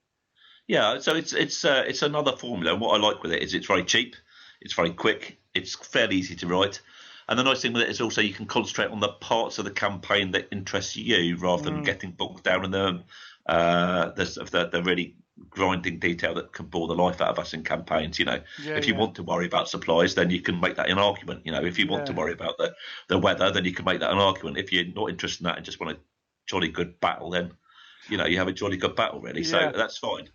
Yeah, so it's another formula. And what I like with it is it's very cheap, it's very quick, it's fairly easy to write. And the nice thing with it is also you can concentrate on the parts of the campaign that interest you rather than getting bogged down in them. The really grinding detail that can bore the life out of us in campaigns. If you want to worry about supplies, then you can make that an argument. If you want to worry about the weather, then you can make that an argument. If you're not interested in that and just want a jolly good battle, then you have a jolly good battle, really. So that's fine.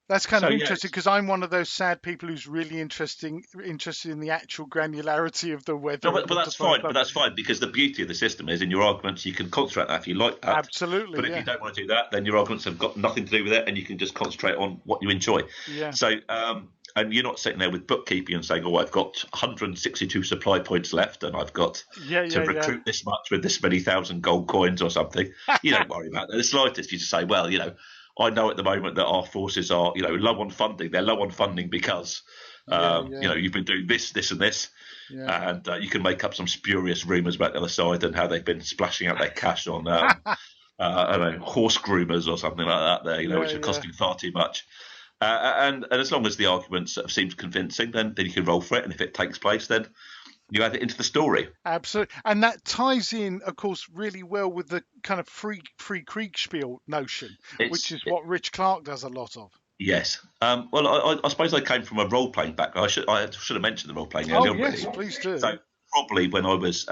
That's kind of interesting because I'm one of those sad people who's really interested in the actual granularity of the weather. No, but that's fine. But that's fine because the beauty of the system is in your arguments you can concentrate that if you like that. Absolutely. But if you don't want to do that, then your arguments have got nothing to do with it, and you can just concentrate on what you enjoy. Yeah. So, and you're not sitting there with bookkeeping and saying, "Oh, I've got 162 supply points left, and I've got to recruit this much with this many thousand gold coins or something." You don't worry about that the slightest. You just say, "Well, I know at the moment that our forces are, low on funding. They're low on funding because, you've been doing this, and this, and you can make up some spurious rumours about the other side and how they've been splashing out their cash on, I don't know, horse groomers or something like that. There, which are costing far too much. And as long as the arguments sort of seems convincing, then you can roll for it. And if it takes place, then you add it into the story. Absolutely. And that ties in, of course, really well with the kind of free Kriegspiel notion, which is what Rich Clark does a lot of. Yes. Well, I suppose I came from a role-playing background. I should have mentioned the role-playing earlier. Oh, yes, please do. So probably when I was,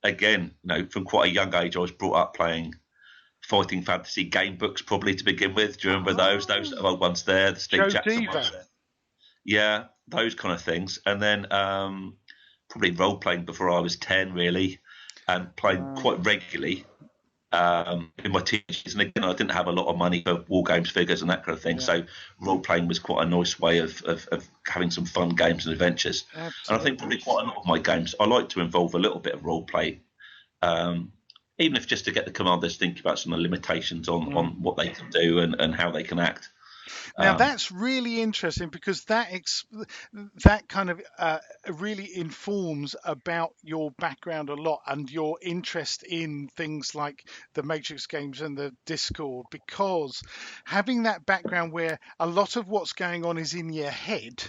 again, from quite a young age, I was brought up playing fighting fantasy game books probably to begin with. Do you remember those? Those old ones there, the Steve Jackson ones there. Yeah, those kind of things. And then probably role-playing before I was 10, really, and playing quite regularly in my teens. And again, I didn't have a lot of money for war games figures and that kind of thing. So role-playing was quite a nice way of having some fun games and adventures. Absolutely. And I think probably quite a lot of my games, I like to involve a little bit of role-play, even if just to get the commanders thinking about some of the limitations on what they can do and how they can act. Now that's really interesting because that kind of really informs about your background a lot and your interest in things like the Matrix games and the Discord, because having that background where a lot of what's going on is in your head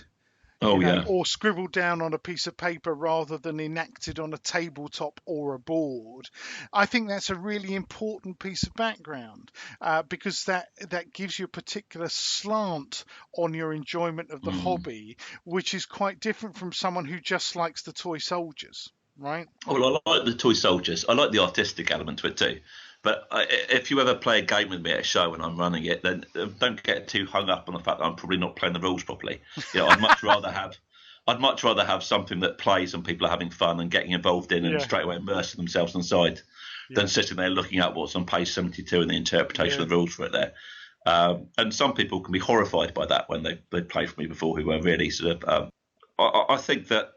Oh, yeah. or scribbled down on a piece of paper rather than enacted on a tabletop or a board. I think that's a really important piece of background because that gives you a particular slant on your enjoyment of the hobby, which is quite different from someone who just likes the toy soldiers, right? Well, I like the toy soldiers. I like the artistic element to it too. But if you ever play a game with me at a show and I'm running it, then don't get too hung up on the fact that I'm probably not playing the rules properly. I'd much rather have something that plays and people are having fun and getting involved in and straight away immersing themselves inside than sitting there looking at what's on page 72 and the interpretation of the rules for it there. And some people can be horrified by that when they played for me before who were really sort of. I think that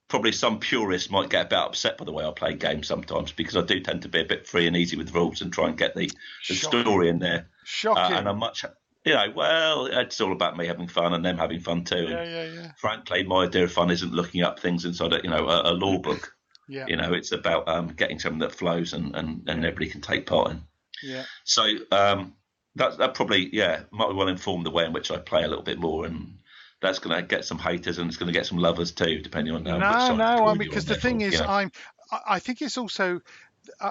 probably some purists might get a bit upset by the way I play games sometimes because I do tend to be a bit free and easy with the rules and try and get the story in there. Shocking. And I'm much, well, it's all about me having fun and them having fun too. Yeah. Frankly, my idea of fun isn't looking up things inside a law book. Yeah. It's about getting something that flows and everybody can take part in. Yeah. So that probably, might well inform the way in which I play a little bit more, and that's going to get some haters and it's going to get some lovers too, depending on which side because the thing is, I think it's also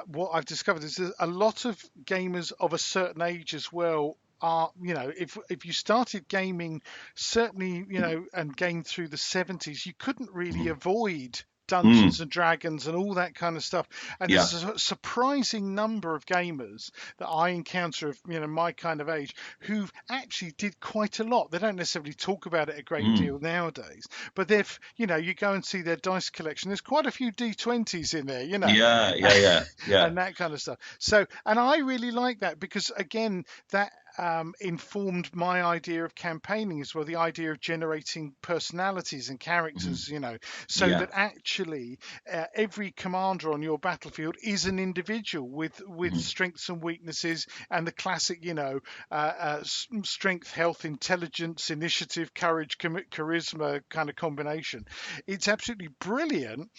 what I've discovered is that a lot of gamers of a certain age as well are, if you started gaming, certainly, and gained through the 70s, you couldn't really avoid Dungeons and Dragons and all that kind of stuff. And there's a surprising number of gamers that I encounter of, my kind of age who actually did quite a lot. They don't necessarily talk about it a great deal nowadays, but they've, you go and see their dice collection. There's quite a few D20s in there, Yeah. and that kind of stuff. So, and I really like that because, again, that informed my idea of campaigning as well, the idea of generating personalities and characters, so that actually every commander on your battlefield is an individual with strengths and weaknesses and the classic, strength, health, intelligence, initiative, courage, charisma kind of combination. It's absolutely brilliant.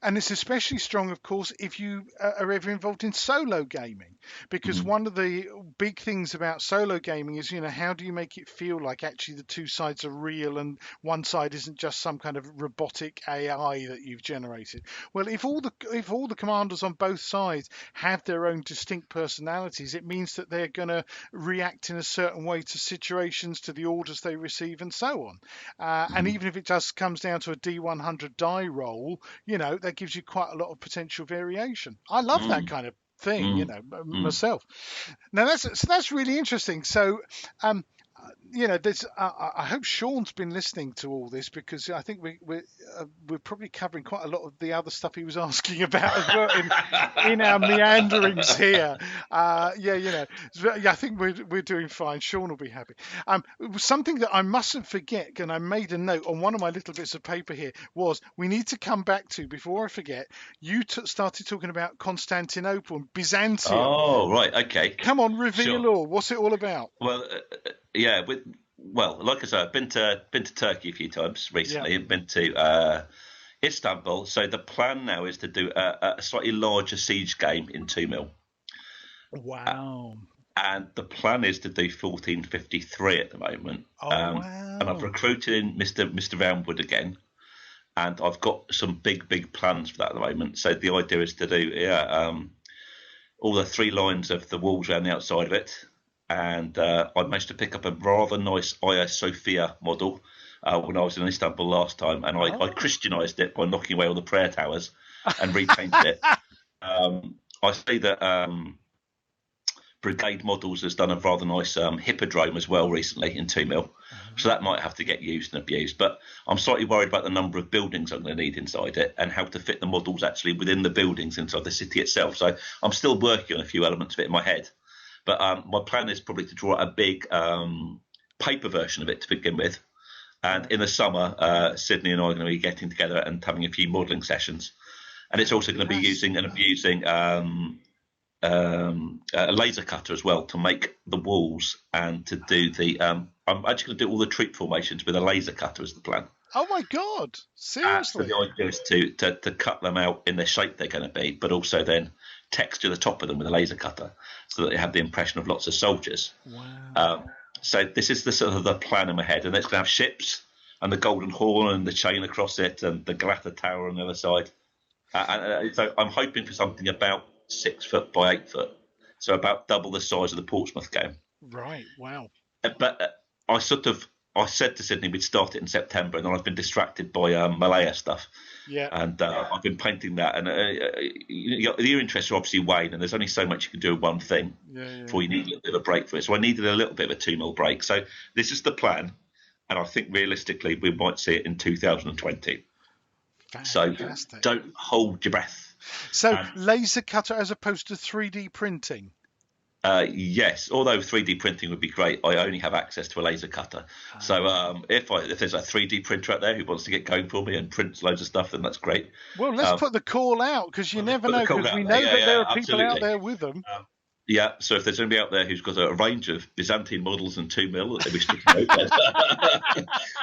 And it's especially strong, of course, if you are ever involved in solo gaming, because one of the big things about solo gaming is, how do you make it feel like actually the two sides are real and one side isn't just some kind of robotic AI that you've generated? Well, if all the commanders on both sides have their own distinct personalities, it means that they're going to react in a certain way to situations, to the orders they receive, and so on. And even if it just comes down to a D100 die roll, that gives you quite a lot of potential variation. I love that kind of thing, myself. Now that's really interesting. So, there's. I hope Sean's been listening to all this because I think we're probably covering quite a lot of the other stuff he was asking about as well in our meanderings here. I think we're doing fine. Sean will be happy. Something that I mustn't forget, and I made a note on one of my little bits of paper here, was we need to come back to, before I forget, you started talking about Constantinople and Byzantium. Oh, right, okay. Come on, reveal all. What's it all about? Well, like I said, I've been to Turkey a few times recently. I've been to Istanbul. So the plan now is to do a slightly larger siege game in 2 Wow. And the plan is to do 1453 at the moment. Wow. And I've recruited in Mr. Roundwood again. And I've got some big plans for that at the moment. So the idea is to do all the 3 lines of the walls around the outside of it. And I managed to pick up a rather nice Hagia Sophia model when I was in Istanbul last time, and I Christianised it by knocking away all the prayer towers and repainted it. I see that Brigade Models has done a rather nice hippodrome as well recently in 2 so that might have to get used and abused. But I'm slightly worried about the number of buildings I'm going to need inside it and how to fit the models actually within the buildings inside the city itself. So I'm still working on a few elements of it in my head. But my plan is probably to draw a big paper version of it to begin with. And in the summer, Sidney and I are going to be getting together and having a few modelling sessions. And it's also going to be using and abusing a laser cutter as well to make the walls and to do the... I'm actually going to do all the troop formations with a laser cutter as the plan. Oh, my God. Seriously? So the idea is to cut them out in the shape they're going to be, but also then texture the top of them with a laser cutter so that they have the impression of lots of soldiers. Wow. So this is the sort of the plan in my head, and it's going to have ships and the Golden Horn and the chain across it, and the Galata Tower on the other side. So I'm hoping for something about 6 foot by 8 foot, so about double the size of the Portsmouth game. Right. Wow. But I said to Sidney we'd start it in September, and then I've been distracted by Malaya stuff. Yeah. And I've been painting that, and your interests are obviously wane, and there's only so much you can do with one thing before you need a little bit of a break for it. So I needed a little bit of a 2 mil break. So this is the plan, and I think realistically we might see it in 2020. Fantastic. So don't hold your breath. So laser cutter as opposed to 3D printing. Yes, although 3D printing would be great, I only have access to a laser cutter. So if there's a 3D printer out there who wants to get going for me and prints loads of stuff, then that's great. Well, let's put the call out, because you never know, because we know that there are people out there with them. So if there's anybody out there who's got a range of Byzantine models and 2 mil that they wish to promote,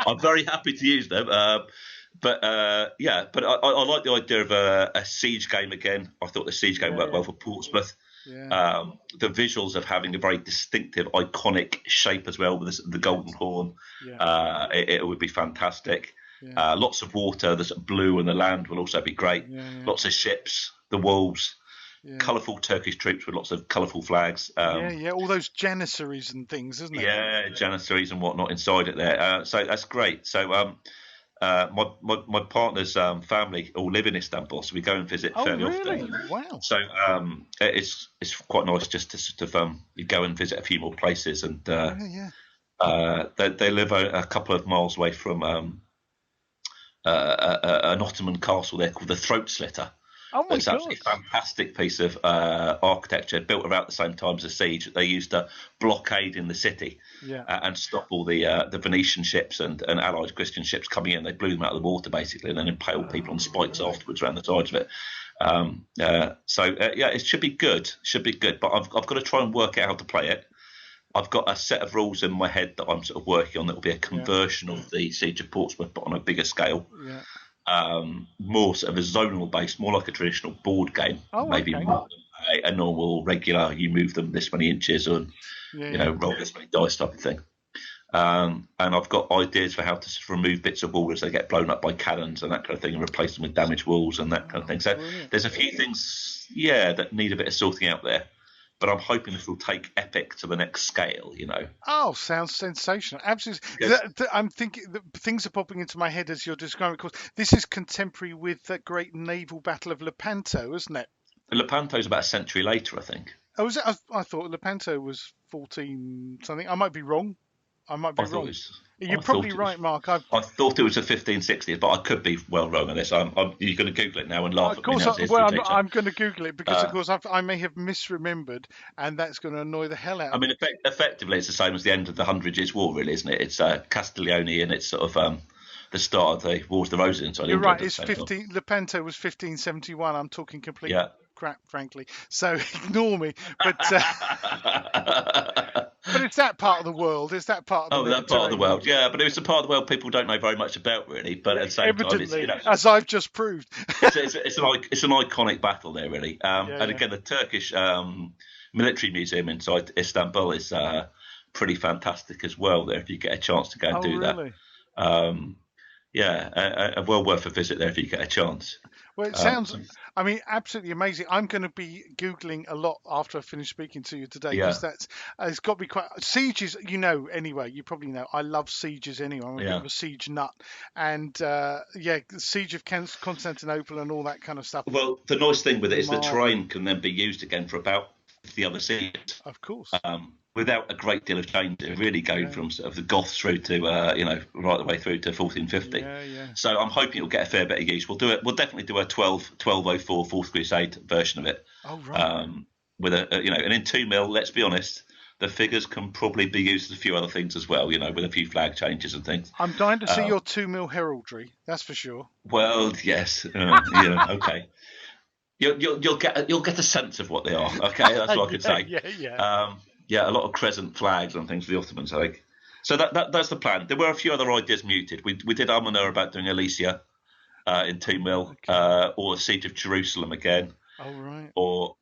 I'm very happy to use them. But I like the idea of a siege game again. I thought the siege game worked well for Portsmouth. Yeah. The visuals of having a very distinctive, iconic shape as well with the Golden Horn, it would be fantastic. Lots of water, the blue and the land will also be great. Lots of ships, the walls, colourful Turkish troops with lots of colourful flags. All those janissaries and things, isn't it? Yeah, janissaries and whatnot inside it there. So that's great. So my partner's family all live in Istanbul, so we go and visit fairly often. Wow! So it's quite nice just to sort of you go and visit a few more places, and they live a couple of miles away from an Ottoman castle there called the Throat Slitter. Oh my It's actually a fantastic piece of architecture built about the same time as the siege. They used to blockade in the city and stop all the Venetian ships and allied Christian ships coming in. They blew them out of the water basically, and then impaled people on spikes afterwards around the sides of it. It should be good. But I've got to try and work out how to play it. I've got a set of rules in my head that I'm sort of working on that will be a conversion of the Siege of Portsmouth, but on a bigger scale. More sort of a zonal based, more like a traditional board game, more than a normal regular. You move them this many inches, and roll this many dice type of thing. And I've got ideas for how to sort of remove bits of wall as they get blown up by cannons and that kind of thing, and replace them with damaged walls and that kind of thing. So there's a few things, that need a bit of sorting out there. But I'm hoping this will take Epic to the next scale, Oh, sounds sensational. Absolutely. I'm thinking things are popping into my head as you're describing. Of course, this is contemporary with the great naval battle of Lepanto, isn't it? Lepanto's about a century later, I think. Oh, was it? I thought Lepanto was 14 something. I might be wrong. Wrong. You're probably right, Mark. I thought it was the 1560s, but I could be well wrong on this. You're going to Google it now and laugh at me. Of course, I'm going to Google it because, of course, I may have misremembered, and that's going to annoy the hell out of me. I mean, effectively, it's the same as the end of the Hundred Years' War, really, isn't it? It's Castiglione, and it's sort of the start of the Wars of the Roses inside You're England. Right. It's 15. Lepanto was 1571. I'm talking complete crap, frankly. So ignore me. But but it's that part of the world. It's that part of the that part of the world. Yeah, but it's a part of the world people don't know very much about, really. But at the same time, it's, as I've just proved, it's an iconic battle there, really. And again, the Turkish military museum inside Istanbul is pretty fantastic as well. There, if you get a chance to go and do really? that. Well worth a visit there if you get a chance. Well, it sounds, absolutely amazing. I'm going to be Googling a lot after I finish speaking to you today, because it's got to be quite, sieges, anyway, you probably know, I love sieges anyway. I'm a bit of a siege nut. And, the Siege of Constantinople and all that kind of stuff. Well, the nice thing with it is the terrain can then be used again for about the other sieges. Of course. Without a great deal of change, really going from sort of the Goths through to right the way through to 1450. So I'm hoping it'll get a fair bit of use. We'll definitely do a 1204 Fourth Crusade version of it. Oh right. With and in 2 mil, let's be honest, the figures can probably be used as a few other things as well. With a few flag changes and things. I'm dying to see your 2 mil heraldry. That's for sure. Well, yes, okay. You'll get a sense of what they are. Okay, that's what I could say. A lot of crescent flags and things for the Ottomans, I think. So that's the plan. There were a few other ideas muted. We did Almanor about doing Alesia in 2 mil, or the Siege of Jerusalem again. Oh, right. Or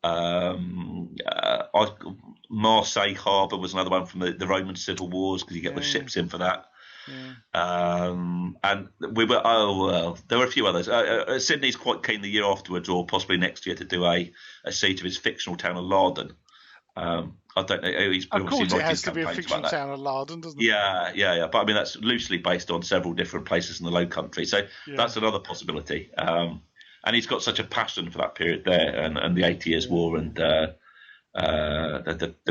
Marseille Harbour was another one from the Roman Civil Wars, because you get the ships in for that. And we were there were a few others. Sidney's quite keen the year afterwards, or possibly next year, to do a siege of his fictional town of Larden. I don't know. He's of course, it has to be a fictional town of Larden, doesn't it? Yeah. But I mean, that's loosely based on several different places in the Low Country, so that's another possibility. And he's got such a passion for that period there, and the 80 Years' War, and the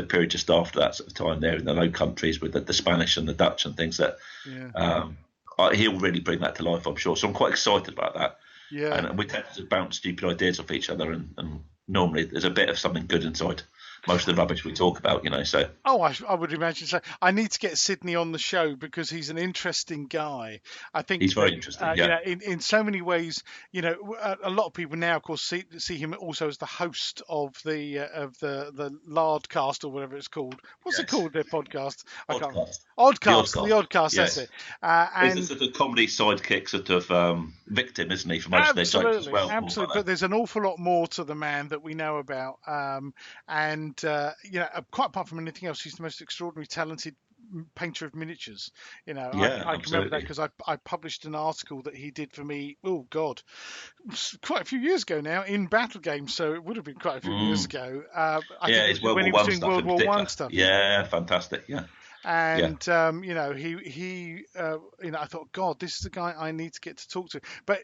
period just after that sort of time there in the Low Countries with the Spanish and the Dutch and things that. He'll really bring that to life, I'm sure. So I'm quite excited about that. Yeah. And we tend to bounce stupid ideas off each other, and normally there's a bit of something good inside most of the rubbish we talk about, so. I would imagine so. I need to get Sidney on the show because he's an interesting guy. I think he's very interesting. In so many ways, a lot of people now, of course, see him also as the host of the Lardcast, or whatever it's called. What's it called? Their podcast? Oddcast. The Oddcast. Yes. That's it. And he's the sort of comedy sidekick sort of victim, isn't he, for most of their jokes as well? Absolutely. But there's an awful lot more to the man that we know about, and quite apart from anything else, he's the most extraordinarily talented painter of miniatures. I can remember that because I published an article that he did for me. Oh God, quite a few years ago now in Battlegames, so it would have been quite a few years ago. I think when he was doing World War I stuff. Yeah, fantastic. Yeah. And he I thought, God, this is the guy I need to get to talk to. But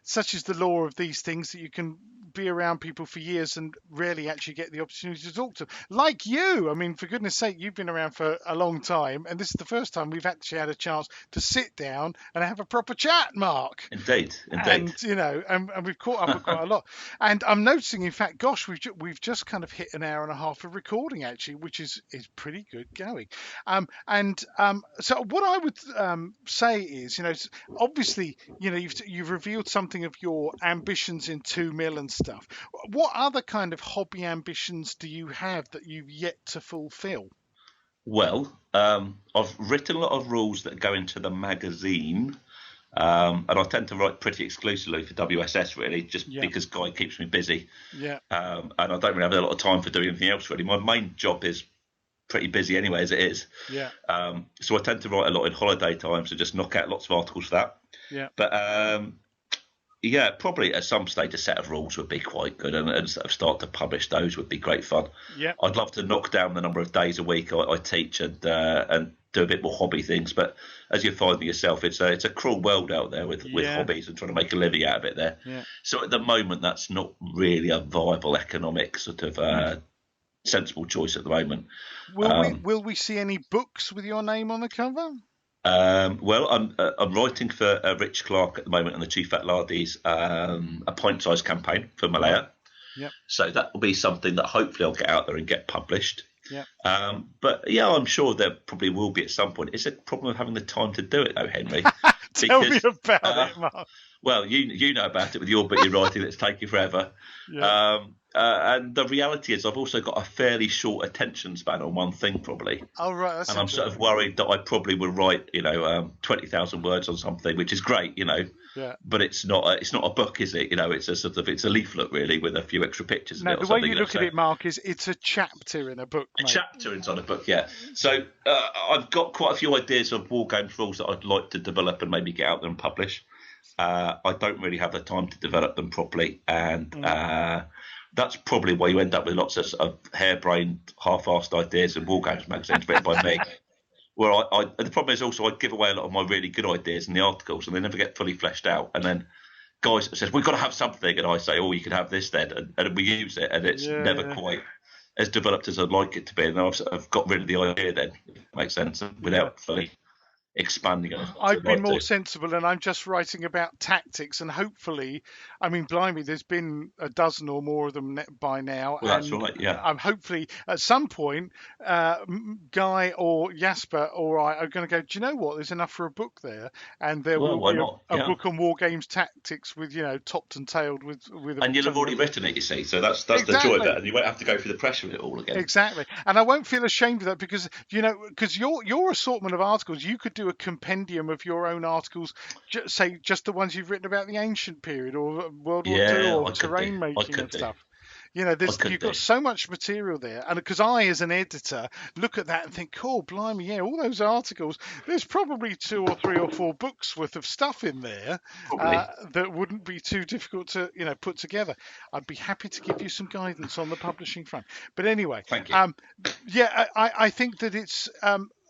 such is the law of these things that you can be around people for years and rarely actually get the opportunity to talk to them. Like you, I mean, for goodness sake, you've been around for a long time, and this is the first time we've actually had a chance to sit down and have a proper chat, Mark. Indeed. And and we've caught up with quite a lot. And I'm noticing, in fact, gosh, we've just kind of hit an hour and a half of recording actually, which is pretty good going. So what I would say is, obviously, you've revealed something of your ambitions in 2 mil and stuff. What other kind of hobby ambitions do you have that you've yet to fulfill? Well, I've written a lot of rules that go into the magazine, and I tend to write pretty exclusively for WSS, really, just because Guy keeps me busy. Yeah. And I don't really have a lot of time for doing anything else, really. My main job is pretty busy anyway, as it is. Yeah. So I tend to write a lot in holiday time, so just knock out lots of articles for that. Yeah. But probably at some stage a set of rules would be quite good, and sort of start to publish those would be great fun. Yeah. I'd love to knock down the number of days a week I teach and do a bit more hobby things. But as you're finding yourself, it's a cruel world out there with hobbies and trying to make a living out of it there. Yeah. So at the moment, that's not really a viable economic sort of sensible choice at the moment. Will we see any books with your name on the cover? Well, I'm writing for Rich Clark at the moment on the Chief Fat Lardies, a pint-sized campaign for Malaya. Yep. So that will be something that hopefully I'll get out there and get published. Yep. But I'm sure there probably will be at some point. It's a problem of having the time to do it, though, Henry. Tell me about it, Mark. Well, you know about it with your bit of writing that's taking forever. Yeah. And the reality is I've also got a fairly short attention span on one thing, probably. Oh, right. That's and I'm sort of worried that I probably will write, 20,000 words on something, which is great, Yeah. But it's not a book, is it? It's a leaflet, really, with a few extra pictures. No, the way you look at it, Mark, is it's a chapter in a book. A chapter inside a book, yeah. So I've got quite a few ideas of wargames rules that I'd like to develop and maybe get out there and publish. I don't really have the time to develop them properly, and that's probably why you end up with lots of harebrained, half-assed ideas in wargames magazines written by me. Where the problem is also I give away a lot of my really good ideas in the articles, and they never get fully fleshed out. And then guys says we've got to have something, and I say, oh, you can have this then, and we use it, and it's never quite as developed as I'd like it to be. And I've got rid of the idea then, if it makes sense, without fully expanding it. I've been more sensible, and I'm just writing about tactics, and hopefully, I mean, blimey, there's been a dozen or more of them by now. Well, that's right, yeah. I'm hopefully at some point, Guy or Jasper or I are going to go, do you know what? There's enough for a book there, and there will be a book on war games tactics with topped and tailed with. And you'll have already written it, you see. So that's exactly the joy of it, and you won't have to go through the pressure of it all again. Exactly, and I won't feel ashamed of that because your assortment of articles, you could do a compendium of your own articles, say just the ones you've written about the ancient period or World War II or terrain making and stuff. I could You've do. got so much material there, and because I, as an editor, look at that and think, "Oh, blimey, yeah, all those articles. There's probably 2 or 3 or 4 books worth of stuff in there Probably. that wouldn't be too difficult to, put together." I'd be happy to give you some guidance on the publishing front. But anyway, Thank you. yeah, I think that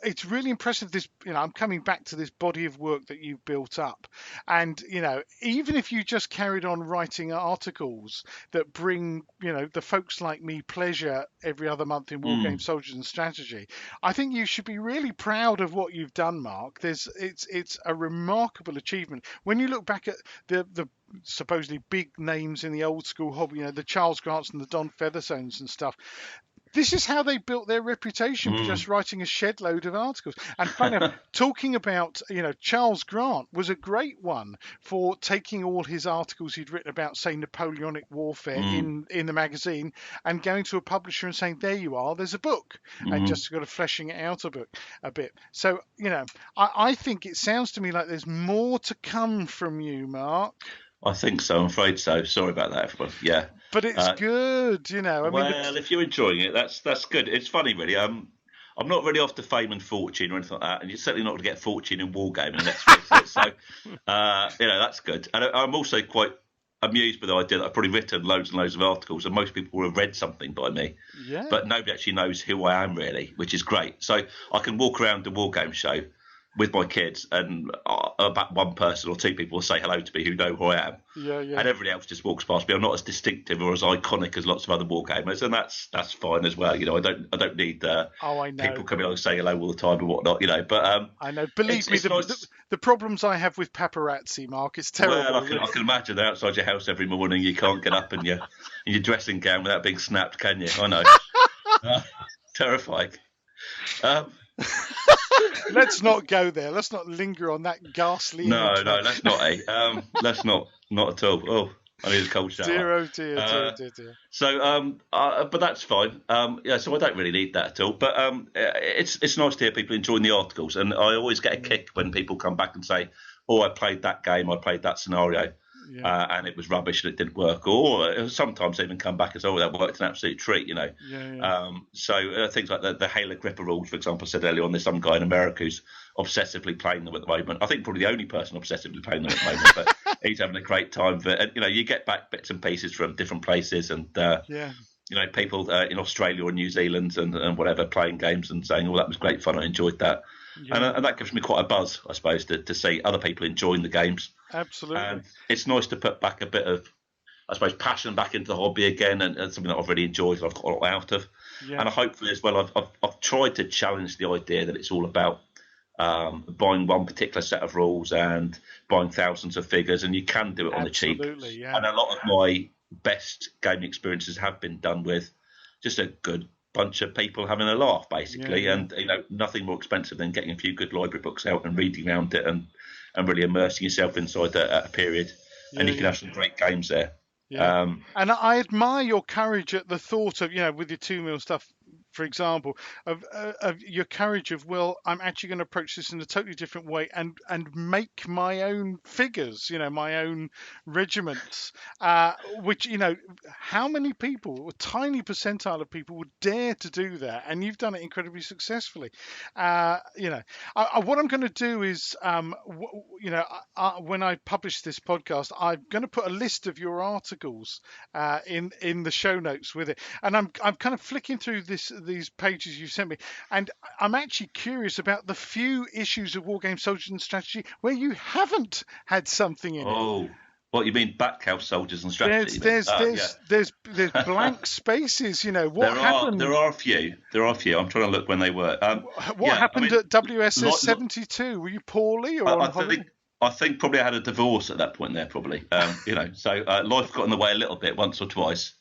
it's really impressive. I'm coming back to this body of work that you've built up, and even if you just carried on writing articles that bring the folks like me pleasure every other month in Wargame Soldiers and Strategy, I think you should be really proud of what you've done, Mark. It's a remarkable achievement when you look back at the supposedly big names in the old school hobby, the Charles Grants and the Don Featherstones and stuff. This is how they built their reputation, just writing a shed load of articles. And funny enough, talking about, Charles Grant was a great one for taking all his articles he'd written about, say, Napoleonic warfare in the magazine, and going to a publisher and saying, "There you are, there's a book," and just sort of fleshing it out a bit. So, I think it sounds to me like there's more to come from you, Mark. I think so. I'm afraid so. Sorry about that, everyone. Yeah. But it's good, Well, if you're enjoying it, that's good. It's funny, really. I'm not really after fame and fortune or anything like that, and you're certainly not going to get fortune in wargaming. Let's face it. So, that's good. And I'm also quite amused with the idea that I've probably written loads and loads of articles, and most people will have read something by me. Yeah. But nobody actually knows who I am really, which is great. So I can walk around the wargame show with my kids, and about one person or 2 people will say hello to me who know who I am. Yeah. And everybody else just walks past me. I'm not as distinctive or as iconic as lots of other wargamers, and that's fine as well. I don't need people coming along and saying hello all the time and whatnot. But I know. Believe me, nice. The problems I have with paparazzi, Mark, it's terrible. Well, I can imagine they're outside your house every morning. You can't get up in your dressing gown without being snapped, can you? I know. Terrifying. Let's not go there. Let's not linger on that ghastly. No, let's not. Let's not at all. Oh, I need a cold shower. Dear. So, but that's fine. So I don't really need that at all. But it's nice to hear people enjoying the articles, and I always get a kick when people come back and say, "Oh, I played that game. I played that scenario." And it was rubbish and it didn't work, or sometimes they even come back and say, "Oh, that worked an absolute treat," So things like the Halo Gripper rules, for example, I said earlier on, there's some guy in America who's obsessively playing them at the moment. I think probably the only person obsessively playing them at the moment, but he's having a great time. And you get back bits and pieces from different places, and people in Australia or New Zealand and whatever playing games and saying, "Oh, that was great fun. I enjoyed that." Yeah. And that gives me quite a buzz, I suppose, to see other people enjoying the games. Absolutely. And it's nice to put back a bit of, I suppose, passion back into the hobby again, and something that I've really enjoyed and I've got a lot out of. Yeah. And hopefully as well, I've tried to challenge the idea that it's all about buying one particular set of rules and buying thousands of figures, and you can do it on the cheap. Yeah. And a lot of my best gaming experiences have been done with just a good bunch of people having a laugh, basically. And nothing more expensive than getting a few good library books out and reading around it and really immersing yourself inside a period, and you can have some great games there. And I admire your courage at the thought of, with your 2 mil stuff, for example, of your courage of, well, I'm actually going to approach this in a totally different way and make my own figures, my own regiments, which, how many people, a tiny percentile of people would dare to do that? And you've done it incredibly successfully. What I'm going to do is, when I publish this podcast, I'm going to put a list of your articles in the show notes with it. And I'm kind of flicking through these pages you sent me, and I'm actually curious about the few issues of Wargame Soldiers and Strategy where you haven't had something in it. Oh, what you mean, Backhouse Soldiers and Strategy? There's blank spaces. What happened? There are a few. I'm trying to look when they were. What happened at WSS 72? Were you poorly or on holiday? I think probably I had a divorce at that point there, probably. So life got in the way a little bit once or twice.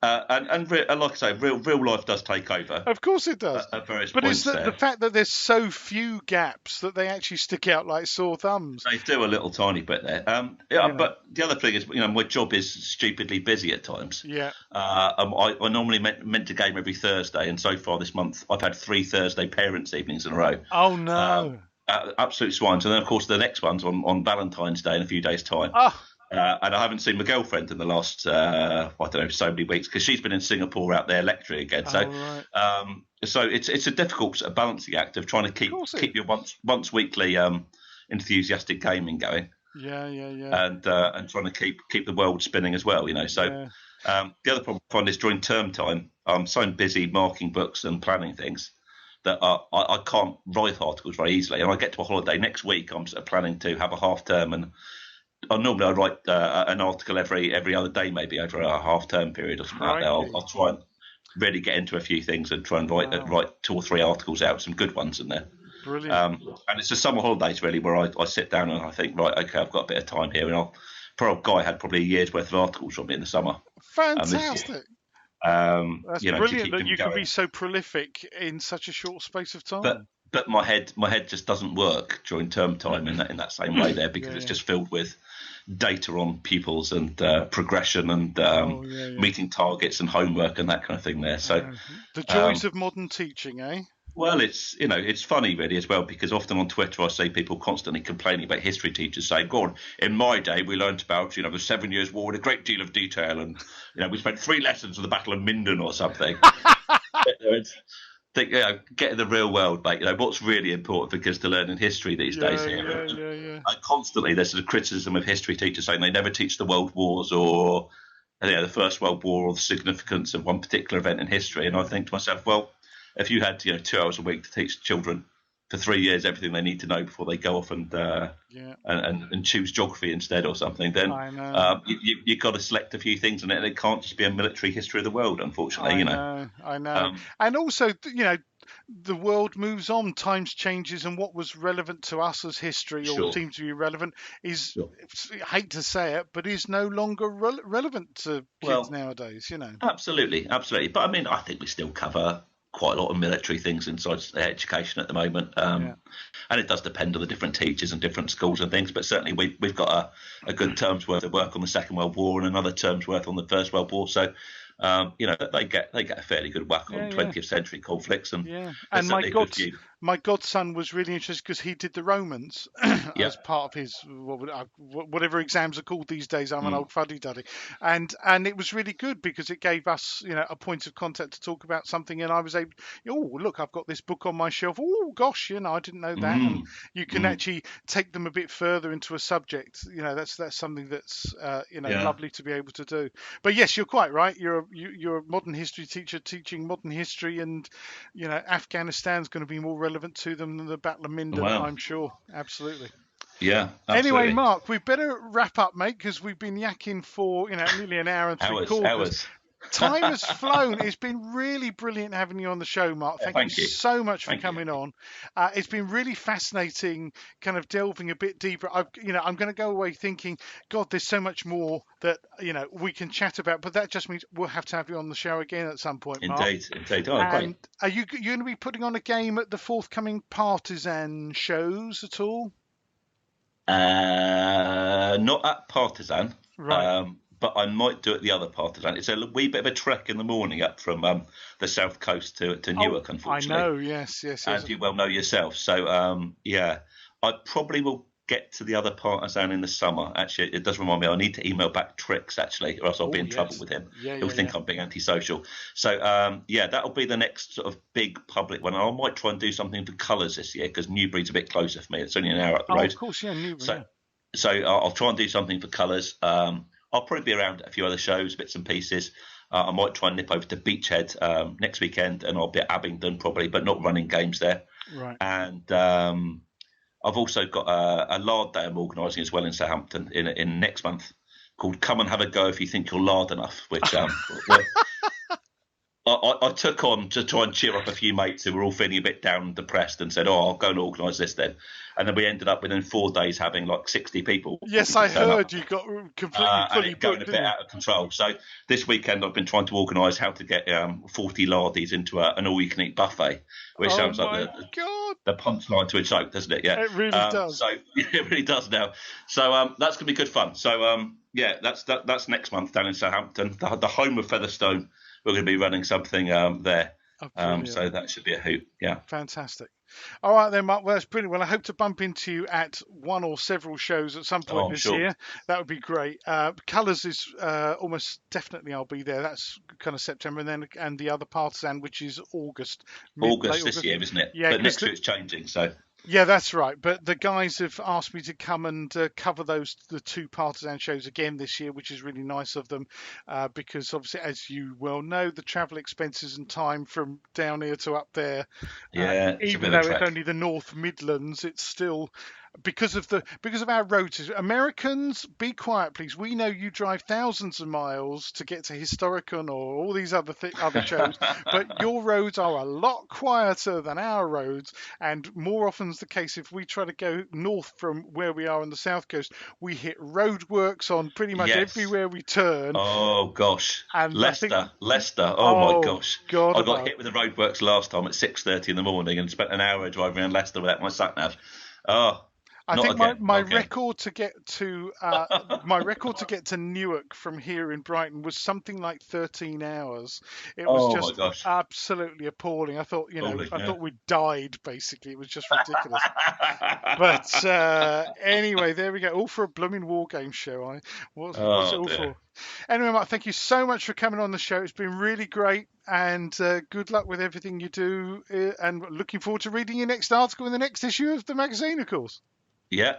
And like I say, real life does take over. Of course it does. At various but points it's the fact that there's so few gaps that they actually stick out like sore thumbs. They do a little tiny bit there. But the other thing is, my job is stupidly busy at times. Yeah. I normally meant to game every Thursday, and so far this month I've had 3 Thursday parents' evenings in a row. Oh no. Absolute swines. And then of course the next one's on Valentine's Day in a few days' time. Oh. And I haven't seen my girlfriend in the last, I don't know, so many weeks because she's been in Singapore out there lecturing again. So, right. So it's a difficult sort of balancing act of trying to keep your once weekly enthusiastic gaming going. Yeah. And trying to keep the world spinning as well. So the other problem I find is during term time, I'm so busy marking books and planning things that I can't write articles very easily. And I get to a holiday next week. I'm sort of planning to have a half term, and I write an article every other day, maybe over a half term period or something like that. I'll try and really get into a few things and try and write 2 or 3 articles out, some good ones in there. Brilliant. And it's the summer holidays really where I sit down and I think, right, okay, I've got a bit of time here, and poor old Guy had probably a year's worth of articles from me in the summer. Fantastic. That's brilliant that you can be so prolific in such a short space of time. But my head just doesn't work during term time in that same way there, because it's just filled with data on pupils and progression and meeting targets and homework and that kind of thing there. So the joys of modern teaching, eh? Well, it's funny really as well, because often on Twitter I see people constantly complaining about history teachers saying, "God, in my day we learnt about the 7 Years' War in a great deal of detail, and we spent 3 lessons of the Battle of Minden or something." Get in the real world, mate. What's really important for kids to learn in history these days here. And constantly there's a criticism of history teachers saying they never teach the world wars or the First World War or the significance of one particular event in history. And I think to myself, well, if you had 2 hours a week to teach children for 3 years everything they need to know before they go off and choose geography instead or something, then you've got to select a few things, and it can't just be a military history of the world, unfortunately. I know. And also, the world moves on, times changes, and what was relevant to us as history or seems to be relevant is, I hate to say it, but is no longer relevant to kids nowadays. Absolutely. But I mean, I think we still cover quite a lot of military things inside education at the moment, and it does depend on the different teachers and different schools and things, but certainly we've got a good term's worth of work on the Second World War and another term's worth on the First World War, so they get a fairly good whack on 20th century conflicts, and my godson was really interested because he did the Romans as part of his whatever exams are called these days. I'm an old fuddy-duddy, and it was really good because it gave us a point of contact to talk about something, and I was able, look, I've got this book on my shelf. Oh gosh, I didn't know that. And you can actually take them a bit further into a subject. That's something that's lovely to be able to do. But yes, you're quite right. You're a modern history teacher teaching modern history, and Afghanistan's going to be more relevant to them than the Battle of Minden, I'm sure. Absolutely. Yeah. Absolutely. Anyway, Mark, we better wrap up, mate, because we've been yakking for nearly an hour and 3/4. Hours. Time has flown. It's been really brilliant having you on the show, Mark. Thank you so much for coming on. It's been really fascinating, kind of delving a bit deeper. I'm going to go away thinking, God, there's so much more that we can chat about. But that just means we'll have to have you on the show again at some point, Mark. Indeed. Oh, great. Are you going to be putting on a game at the forthcoming Partizan shows at all? Not at Partizan. Right. But I might do it the other Partizan. It's a wee bit of a trek in the morning up from the south coast to Newark, unfortunately. I know, yes. As you well know yourself. So, I probably will get to the other Partizan in the summer. Actually, it does remind me, I need to email back Trix, actually, or else I'll be in trouble with him. He'll think I'm being antisocial. So, that'll be the next sort of big public one. I might try and do something for colours this year, because Newbury's a bit closer for me. It's only an hour up the road. Of course, Newbury. So I'll try and do something for colours. I'll probably be around at a few other shows, bits and pieces. I might try and nip over to Beachhead next weekend, and I'll be at Abingdon probably, but not running games there. Right. And I've also got a lard day I'm organising as well in Southampton in next month, called Come and Have a Go If You Think You're Lard Enough, which I took on to try and cheer up a few mates who were all feeling a bit down and depressed, and said, I'll go and organise this then. And then we ended up within 4 days having like 60 people. Yes, I heard you got completely fully booked, going a bit out of control. So this weekend I've been trying to organise how to get 40 lardies into an all-you-can-eat buffet, which sounds like the punchline to a joke, doesn't it? Yeah, it really does. So it really does now. So that's going to be good fun. So that's next month down in Southampton, the home of Featherstone. We're going to be running something there. So that should be a hoot. Yeah. Fantastic. All right then, Mark. Well, that's brilliant. Well, I hope to bump into you at one or several shows at some point I'm this sure. year. That would be great. Colours is almost definitely I'll be there. That's kind of September, and the Other Partizan, which is August, late August this August. year, isn't it? Yeah, But because next year it's changing, so. yeah, that's right. But the guys have asked me to come and cover the two Partisan shows again this year, which is really nice of them, because obviously, as you well know, the travel expenses and time from down here to up there, Yeah, it's a bit even of a though it's trek. only the North Midlands, it's still because of our roads. Americans, be quiet, please. We know you drive thousands of miles to get to Historicon or all these other shows, but your roads are a lot quieter than our roads. And more often is the case, if we try to go north from where we are on the south coast, we hit roadworks on pretty much Yes. everywhere we turn. Oh gosh, And I think, Leicester. Oh my oh gosh, God, I got above. hit with the roadworks last time at 6:30 in the morning and spent an hour driving around Leicester without my sat nav. Oh, I not think again, my not again. record to get to my record to get to Newark from here in Brighton was something like 13 hours. It was Oh my just gosh, absolutely appalling. I thought, holy, I yeah. thought we died basically. It was just ridiculous. But anyway, there we go. All for a blooming war game show. What's it Oh all dear. for? Anyway, Mark, thank you so much for coming on the show. It's been really great, and good luck with everything you do. And looking forward to reading your next article in the next issue of the magazine, of course. Yeah,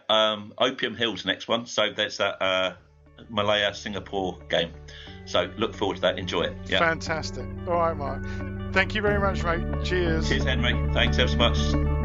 Opium Hill's next one. So there's that Malaya Singapore game. So look forward to that. Enjoy it. Yeah. Fantastic. All right, Mark. Thank you very much, mate. Cheers. Cheers, Henry. Thanks ever so much.